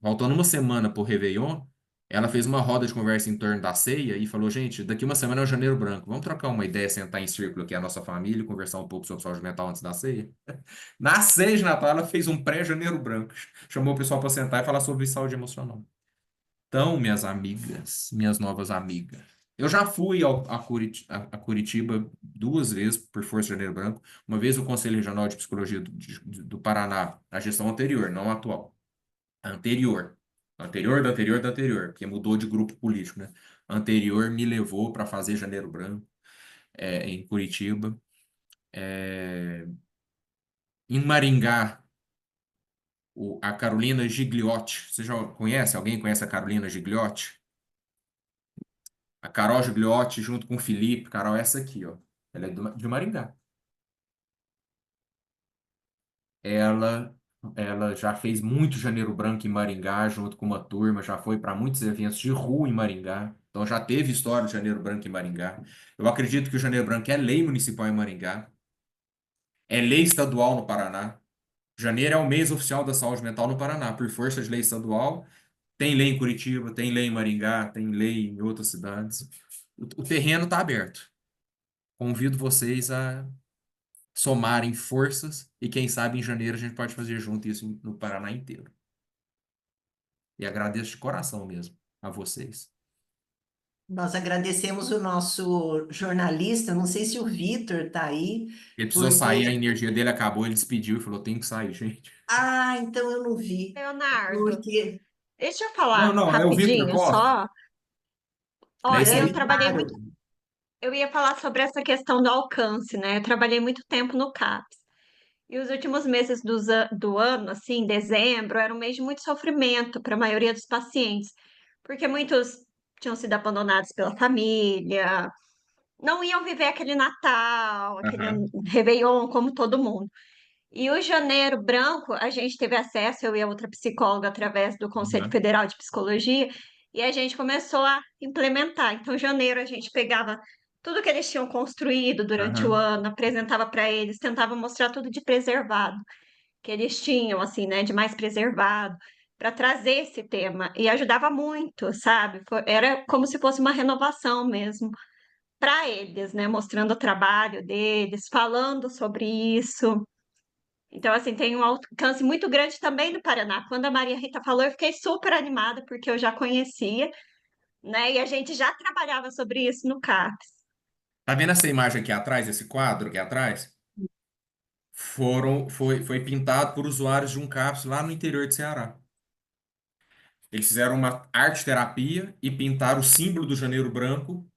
[SPEAKER 33] faltando uma semana pro Réveillon, ela fez uma roda de conversa em torno da ceia e falou: gente, daqui uma semana é o Janeiro Branco. Vamos trocar uma ideia, sentar em círculo aqui a nossa família e conversar um pouco sobre saúde mental antes da ceia? Na ceia de Natal, ela fez um pré-Janeiro Branco. Chamou o pessoal para sentar e falar sobre saúde emocional. Então, minhas amigas, minhas novas amigas, eu já fui a Curitiba 2 vezes por força de Janeiro Branco. Uma vez o Conselho Regional de Psicologia do Paraná, a gestão anterior, não a atual. Anterior. Anterior, da anterior, da anterior, porque mudou de grupo político, né? Anterior me levou para fazer Janeiro Branco em Curitiba. Em Maringá, a Carolina Gigliotti. Você já conhece? Alguém conhece a Carolina Gigliotti? A Carol Gigliotti junto com o Felipe. Carol é essa aqui, ó. Ela é de Maringá. Ela Ela já fez muito Janeiro Branco em Maringá, junto com uma turma, já foi para muitos eventos de rua em Maringá. Então já teve história de Janeiro Branco em Maringá. Eu acredito que o Janeiro Branco é lei municipal em Maringá, é lei estadual no Paraná. Janeiro é o mês oficial da saúde mental no Paraná, por força de lei estadual. Tem lei em Curitiba, tem lei em Maringá, tem lei em outras cidades. O terreno está aberto. Convido vocês a somarem forças e quem sabe em janeiro a gente pode fazer junto isso no Paraná inteiro. E agradeço de coração mesmo a vocês.
[SPEAKER 1] Nós agradecemos o nosso jornalista, não sei se o Vitor está aí,
[SPEAKER 33] Ele precisou sair, a
[SPEAKER 1] porque...
[SPEAKER 33] energia dele acabou, ele despediu e falou, tem que sair, gente.
[SPEAKER 1] Ah, então eu não vi.
[SPEAKER 6] Leonardo,
[SPEAKER 1] Porque...
[SPEAKER 6] deixa eu
[SPEAKER 33] Não,
[SPEAKER 6] falar
[SPEAKER 33] não, é o Vitor
[SPEAKER 6] rapidinho
[SPEAKER 33] Costa.
[SPEAKER 6] só.
[SPEAKER 33] É
[SPEAKER 6] Olha,
[SPEAKER 33] esse
[SPEAKER 6] eu
[SPEAKER 33] aí?
[SPEAKER 6] trabalhei
[SPEAKER 1] Claro.
[SPEAKER 6] muito, eu ia falar sobre essa questão do alcance, né? Eu trabalhei muito tempo no CAPS. E os últimos meses do ano, assim, dezembro, era um mês de muito sofrimento para a maioria dos pacientes, porque muitos tinham sido abandonados pela família, não iam viver aquele Natal, aquele
[SPEAKER 33] Aham.
[SPEAKER 6] Réveillon como todo mundo. E o Janeiro Branco, a gente teve acesso, eu e a outra psicóloga, através do Conselho
[SPEAKER 33] Aham.
[SPEAKER 6] Federal de Psicologia, e a gente começou a implementar. Então, em janeiro, a gente pegava tudo que eles tinham construído durante o
[SPEAKER 33] Aham.
[SPEAKER 6] ano, apresentava para eles, tentava mostrar tudo de preservado que eles tinham, assim, né, de mais preservado, para trazer esse tema. E ajudava muito, sabe? Era como se fosse uma renovação mesmo para eles, né? Mostrando o trabalho deles, falando sobre isso. Então, assim, tem um alcance muito grande também do Paraná. Quando a Maria Rita falou, eu fiquei super animada, porque eu já conhecia, né? E a gente já trabalhava sobre isso no CAPS.
[SPEAKER 33] Tá vendo essa imagem aqui atrás, esse quadro aqui atrás? Foi pintado por usuários de um CAPS lá no interior de Ceará. Eles fizeram uma arte-terapia e pintaram o símbolo do Janeiro Branco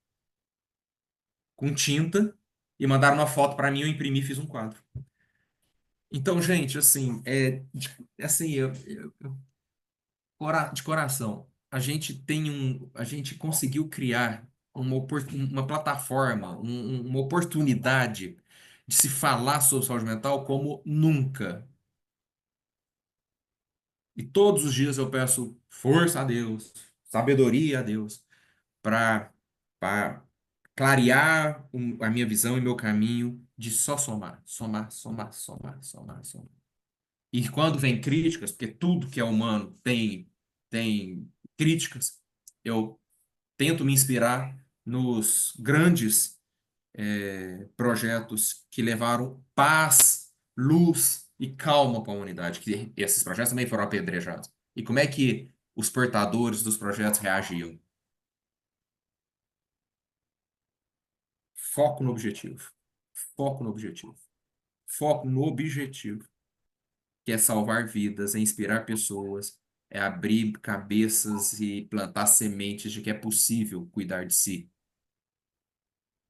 [SPEAKER 33] com tinta e mandaram uma foto para mim, eu imprimi e fiz um quadro. Então, gente, assim, assim, de coração, a gente conseguiu criar uma plataforma, uma oportunidade de se falar sobre saúde mental como nunca. E todos os dias eu peço força a Deus, sabedoria a Deus, para clarear a minha visão e meu caminho de só somar, somar, somar, somar, somar, somar. E quando vem críticas, porque tudo que é humano tem críticas, eu tento me inspirar nos grandes projetos que levaram paz, luz e calma para a humanidade, que esses projetos também foram apedrejados. E como é que os portadores dos projetos reagiam? Foco no objetivo. Foco no objetivo. Foco no objetivo, que é salvar vidas, é inspirar pessoas, é abrir cabeças e plantar sementes de que é possível cuidar de si.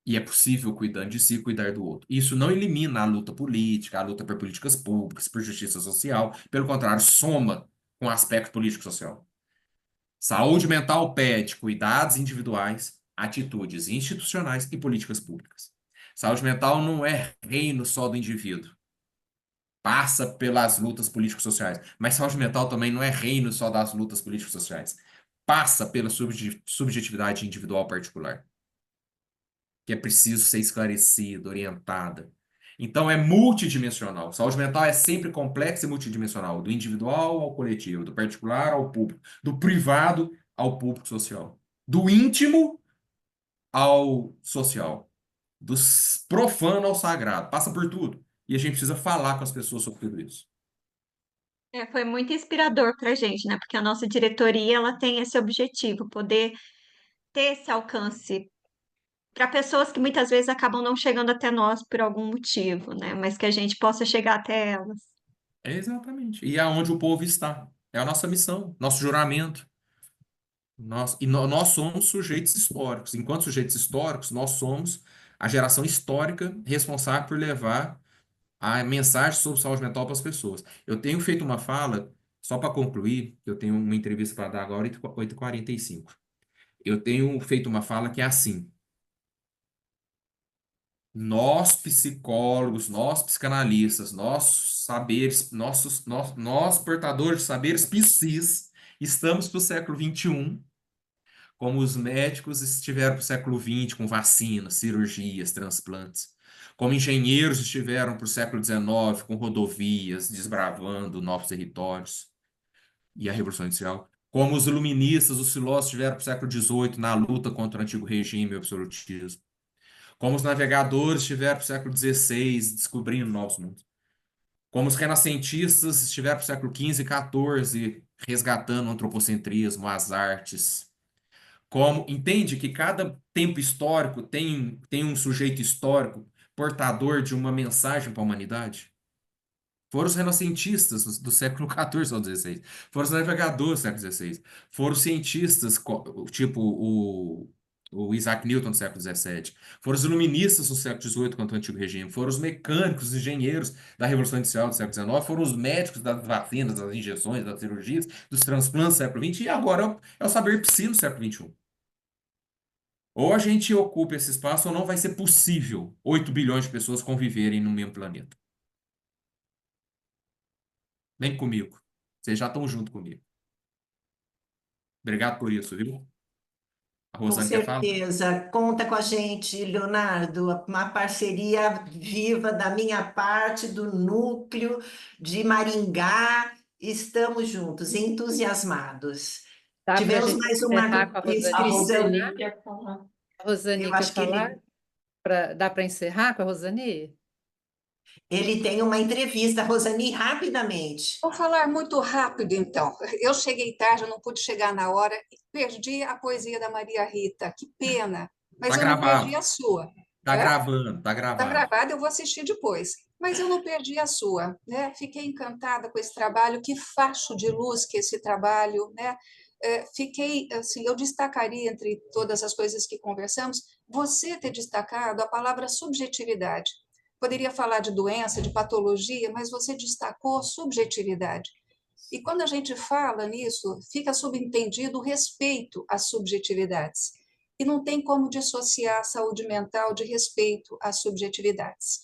[SPEAKER 33] E é possível, cuidando de si, cuidar do outro. Isso não elimina a luta política, a luta por políticas públicas, por justiça social. Pelo contrário, soma com o aspecto político-social. Saúde mental pede cuidados individuais, atitudes institucionais e políticas públicas. Saúde mental não é reino só do indivíduo. Passa pelas lutas político-sociais. Mas saúde mental também não é reino só das lutas político-sociais. Passa pela subjetividade individual particular, que é preciso ser esclarecida, orientada. Então é multidimensional. Saúde mental é sempre complexa e multidimensional, do individual ao coletivo, do particular ao público, do privado ao público social, do íntimo ao social, do profano ao sagrado, passa por tudo. E a gente precisa falar com as pessoas sobre tudo isso.
[SPEAKER 6] Foi muito inspirador para a gente, né? Porque a nossa diretoria ela tem esse objetivo, poder ter esse alcance para pessoas que muitas vezes acabam não chegando até nós por algum motivo, né? Mas que a gente possa chegar até elas.
[SPEAKER 33] Exatamente. E aonde o povo está. É a nossa missão, nosso juramento. Nós somos sujeitos históricos. Enquanto sujeitos históricos, nós somos a geração histórica responsável por levar a mensagem sobre saúde mental para as pessoas. Eu tenho feito uma fala, só para concluir, eu tenho uma entrevista para dar agora, 8h45. Eu tenho feito uma fala que é assim: Nós psicólogos, nós psicanalistas, nós saberes, nós portadores de saberes psis, estamos para o século XXI, como os médicos estiveram para o século XX com vacinas, cirurgias, transplantes, como engenheiros estiveram para o século XIX com rodovias, desbravando novos territórios e a Revolução Industrial, como os iluministas, os filósofos estiveram para o século XVIII na luta contra o antigo regime e o absolutismo, como os navegadores estiveram para o século XVI descobrindo novos mundos, como os renascentistas estiveram para o século XV e XIV resgatando o antropocentrismo, as artes. Como entende que cada tempo histórico tem um sujeito histórico portador de uma mensagem para a humanidade? Foram os renascentistas do século XIV ao XVI. Foram os navegadores do século XVI. Foram os cientistas, tipo o Isaac Newton do século XVII. Foram os iluministas do século XVIII contra o antigo regime. Foram os mecânicos, os engenheiros da Revolução Industrial do século XIX. Foram os médicos das vacinas, das injeções, das cirurgias, dos transplantes do século XX. E agora é o saber psi no século XXI. Ou a gente ocupa esse espaço ou não vai ser possível 8 bilhões de pessoas conviverem no mesmo planeta. Vem comigo. Vocês já estão junto comigo. Obrigado por isso, viu? A
[SPEAKER 1] Com
[SPEAKER 33] Rosane quer falar?
[SPEAKER 1] certeza. Conta com a gente, Leonardo. Uma parceria viva da minha parte, do núcleo de Maringá. Estamos juntos, entusiasmados.
[SPEAKER 3] Dá para a
[SPEAKER 1] Tivemos
[SPEAKER 3] gente
[SPEAKER 1] mais uma
[SPEAKER 3] encerrar com a Rosane?
[SPEAKER 4] A
[SPEAKER 1] inscrição.
[SPEAKER 4] Rosane quer falar.
[SPEAKER 3] A Rosane
[SPEAKER 1] Eu
[SPEAKER 3] quer
[SPEAKER 1] acho que
[SPEAKER 3] falar? Dá para encerrar com a Rosane?
[SPEAKER 1] ele tem uma entrevista, Rosani, rapidamente.
[SPEAKER 7] Vou falar muito rápido, então. Eu cheguei tarde, eu não pude chegar na hora, e perdi a poesia da Maria Rita. Que pena, mas
[SPEAKER 33] Tá
[SPEAKER 7] eu não
[SPEAKER 33] gravado.
[SPEAKER 7] perdi a sua.
[SPEAKER 33] Tá
[SPEAKER 7] É?
[SPEAKER 33] gravando, tá
[SPEAKER 7] Está
[SPEAKER 33] gravado.
[SPEAKER 7] gravado, eu vou assistir depois. Mas eu não perdi a sua, né? Fiquei encantada com esse trabalho, que facho de luz que esse trabalho, né? Fiquei, assim, eu destacaria entre todas as coisas que conversamos, você ter destacado a palavra subjetividade. Poderia falar de doença, de patologia, mas você destacou subjetividade. E quando a gente fala nisso, fica subentendido o respeito às subjetividades. E não tem como dissociar a saúde mental de respeito às subjetividades.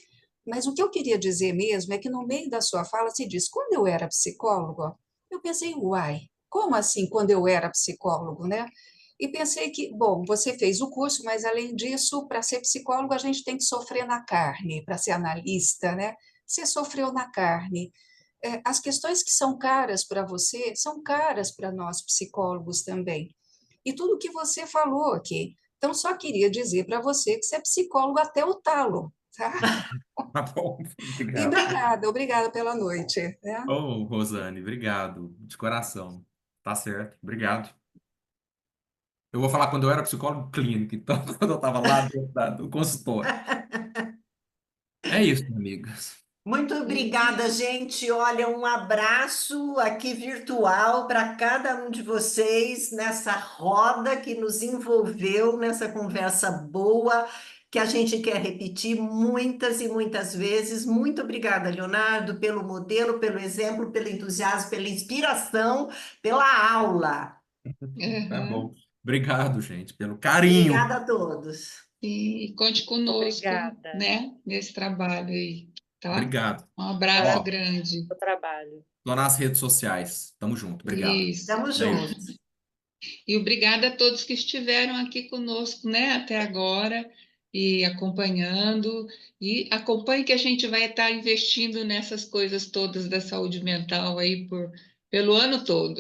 [SPEAKER 7] Mas o que eu queria dizer mesmo é que no meio da sua fala se diz, quando eu era psicólogo, eu pensei, uai, como assim quando eu era psicólogo, né? E pensei que, bom, você fez o curso, mas além disso, para ser psicólogo, a gente tem que sofrer na carne, para ser analista, né? Você sofreu na carne. As questões que são caras para você são caras para nós psicólogos também. E tudo que você falou aqui. Então, só queria dizer para você que você é psicólogo até o talo, tá?
[SPEAKER 33] Tá bom,
[SPEAKER 7] E
[SPEAKER 33] obrigado.
[SPEAKER 7] obrigada pela noite. Né?
[SPEAKER 33] Ô, Rosane, obrigado, de coração. Tá certo, obrigado. Eu vou falar quando eu era psicólogo clínico, então, quando eu estava lá dentro do consultório. É isso, amigas.
[SPEAKER 1] Muito obrigada, gente. Olha, um abraço aqui virtual para cada um de vocês nessa roda que nos envolveu nessa conversa boa, que a gente quer repetir muitas e muitas vezes. Muito obrigada, Leonardo, pelo modelo, pelo exemplo, pelo entusiasmo, pela inspiração, pela aula.
[SPEAKER 33] Tá bom. Obrigado, gente, pelo carinho.
[SPEAKER 1] Obrigada a todos.
[SPEAKER 2] E conte conosco,
[SPEAKER 3] Obrigada.
[SPEAKER 2] né, nesse trabalho aí, tá?
[SPEAKER 33] Obrigado.
[SPEAKER 2] Um abraço
[SPEAKER 33] Ó,
[SPEAKER 2] grande.
[SPEAKER 3] O trabalho.
[SPEAKER 33] tô nas redes sociais. Tamo junto. Obrigado.
[SPEAKER 2] Isso.
[SPEAKER 1] Estamos
[SPEAKER 33] Beijo.
[SPEAKER 1] juntos.
[SPEAKER 2] E obrigada a todos que estiveram aqui conosco, né, até agora e acompanhando. E acompanhe que a gente vai estar investindo nessas coisas todas da saúde mental aí pelo ano todo.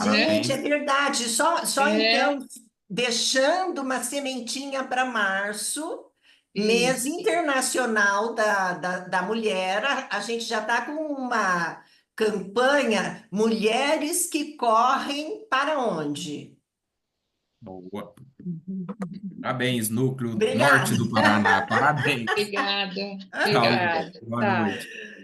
[SPEAKER 1] Gente, é verdade. Só então,
[SPEAKER 2] É.
[SPEAKER 1] deixando uma sementinha para março, mês internacional da mulher, a gente já está com uma campanha Mulheres que Correm para Onde?
[SPEAKER 33] Boa. Parabéns, Núcleo
[SPEAKER 1] Obrigada.
[SPEAKER 33] Norte do Paraná. Parabéns.
[SPEAKER 2] Obrigada.
[SPEAKER 33] Tchau,
[SPEAKER 2] Obrigada.
[SPEAKER 33] gente. Boa noite.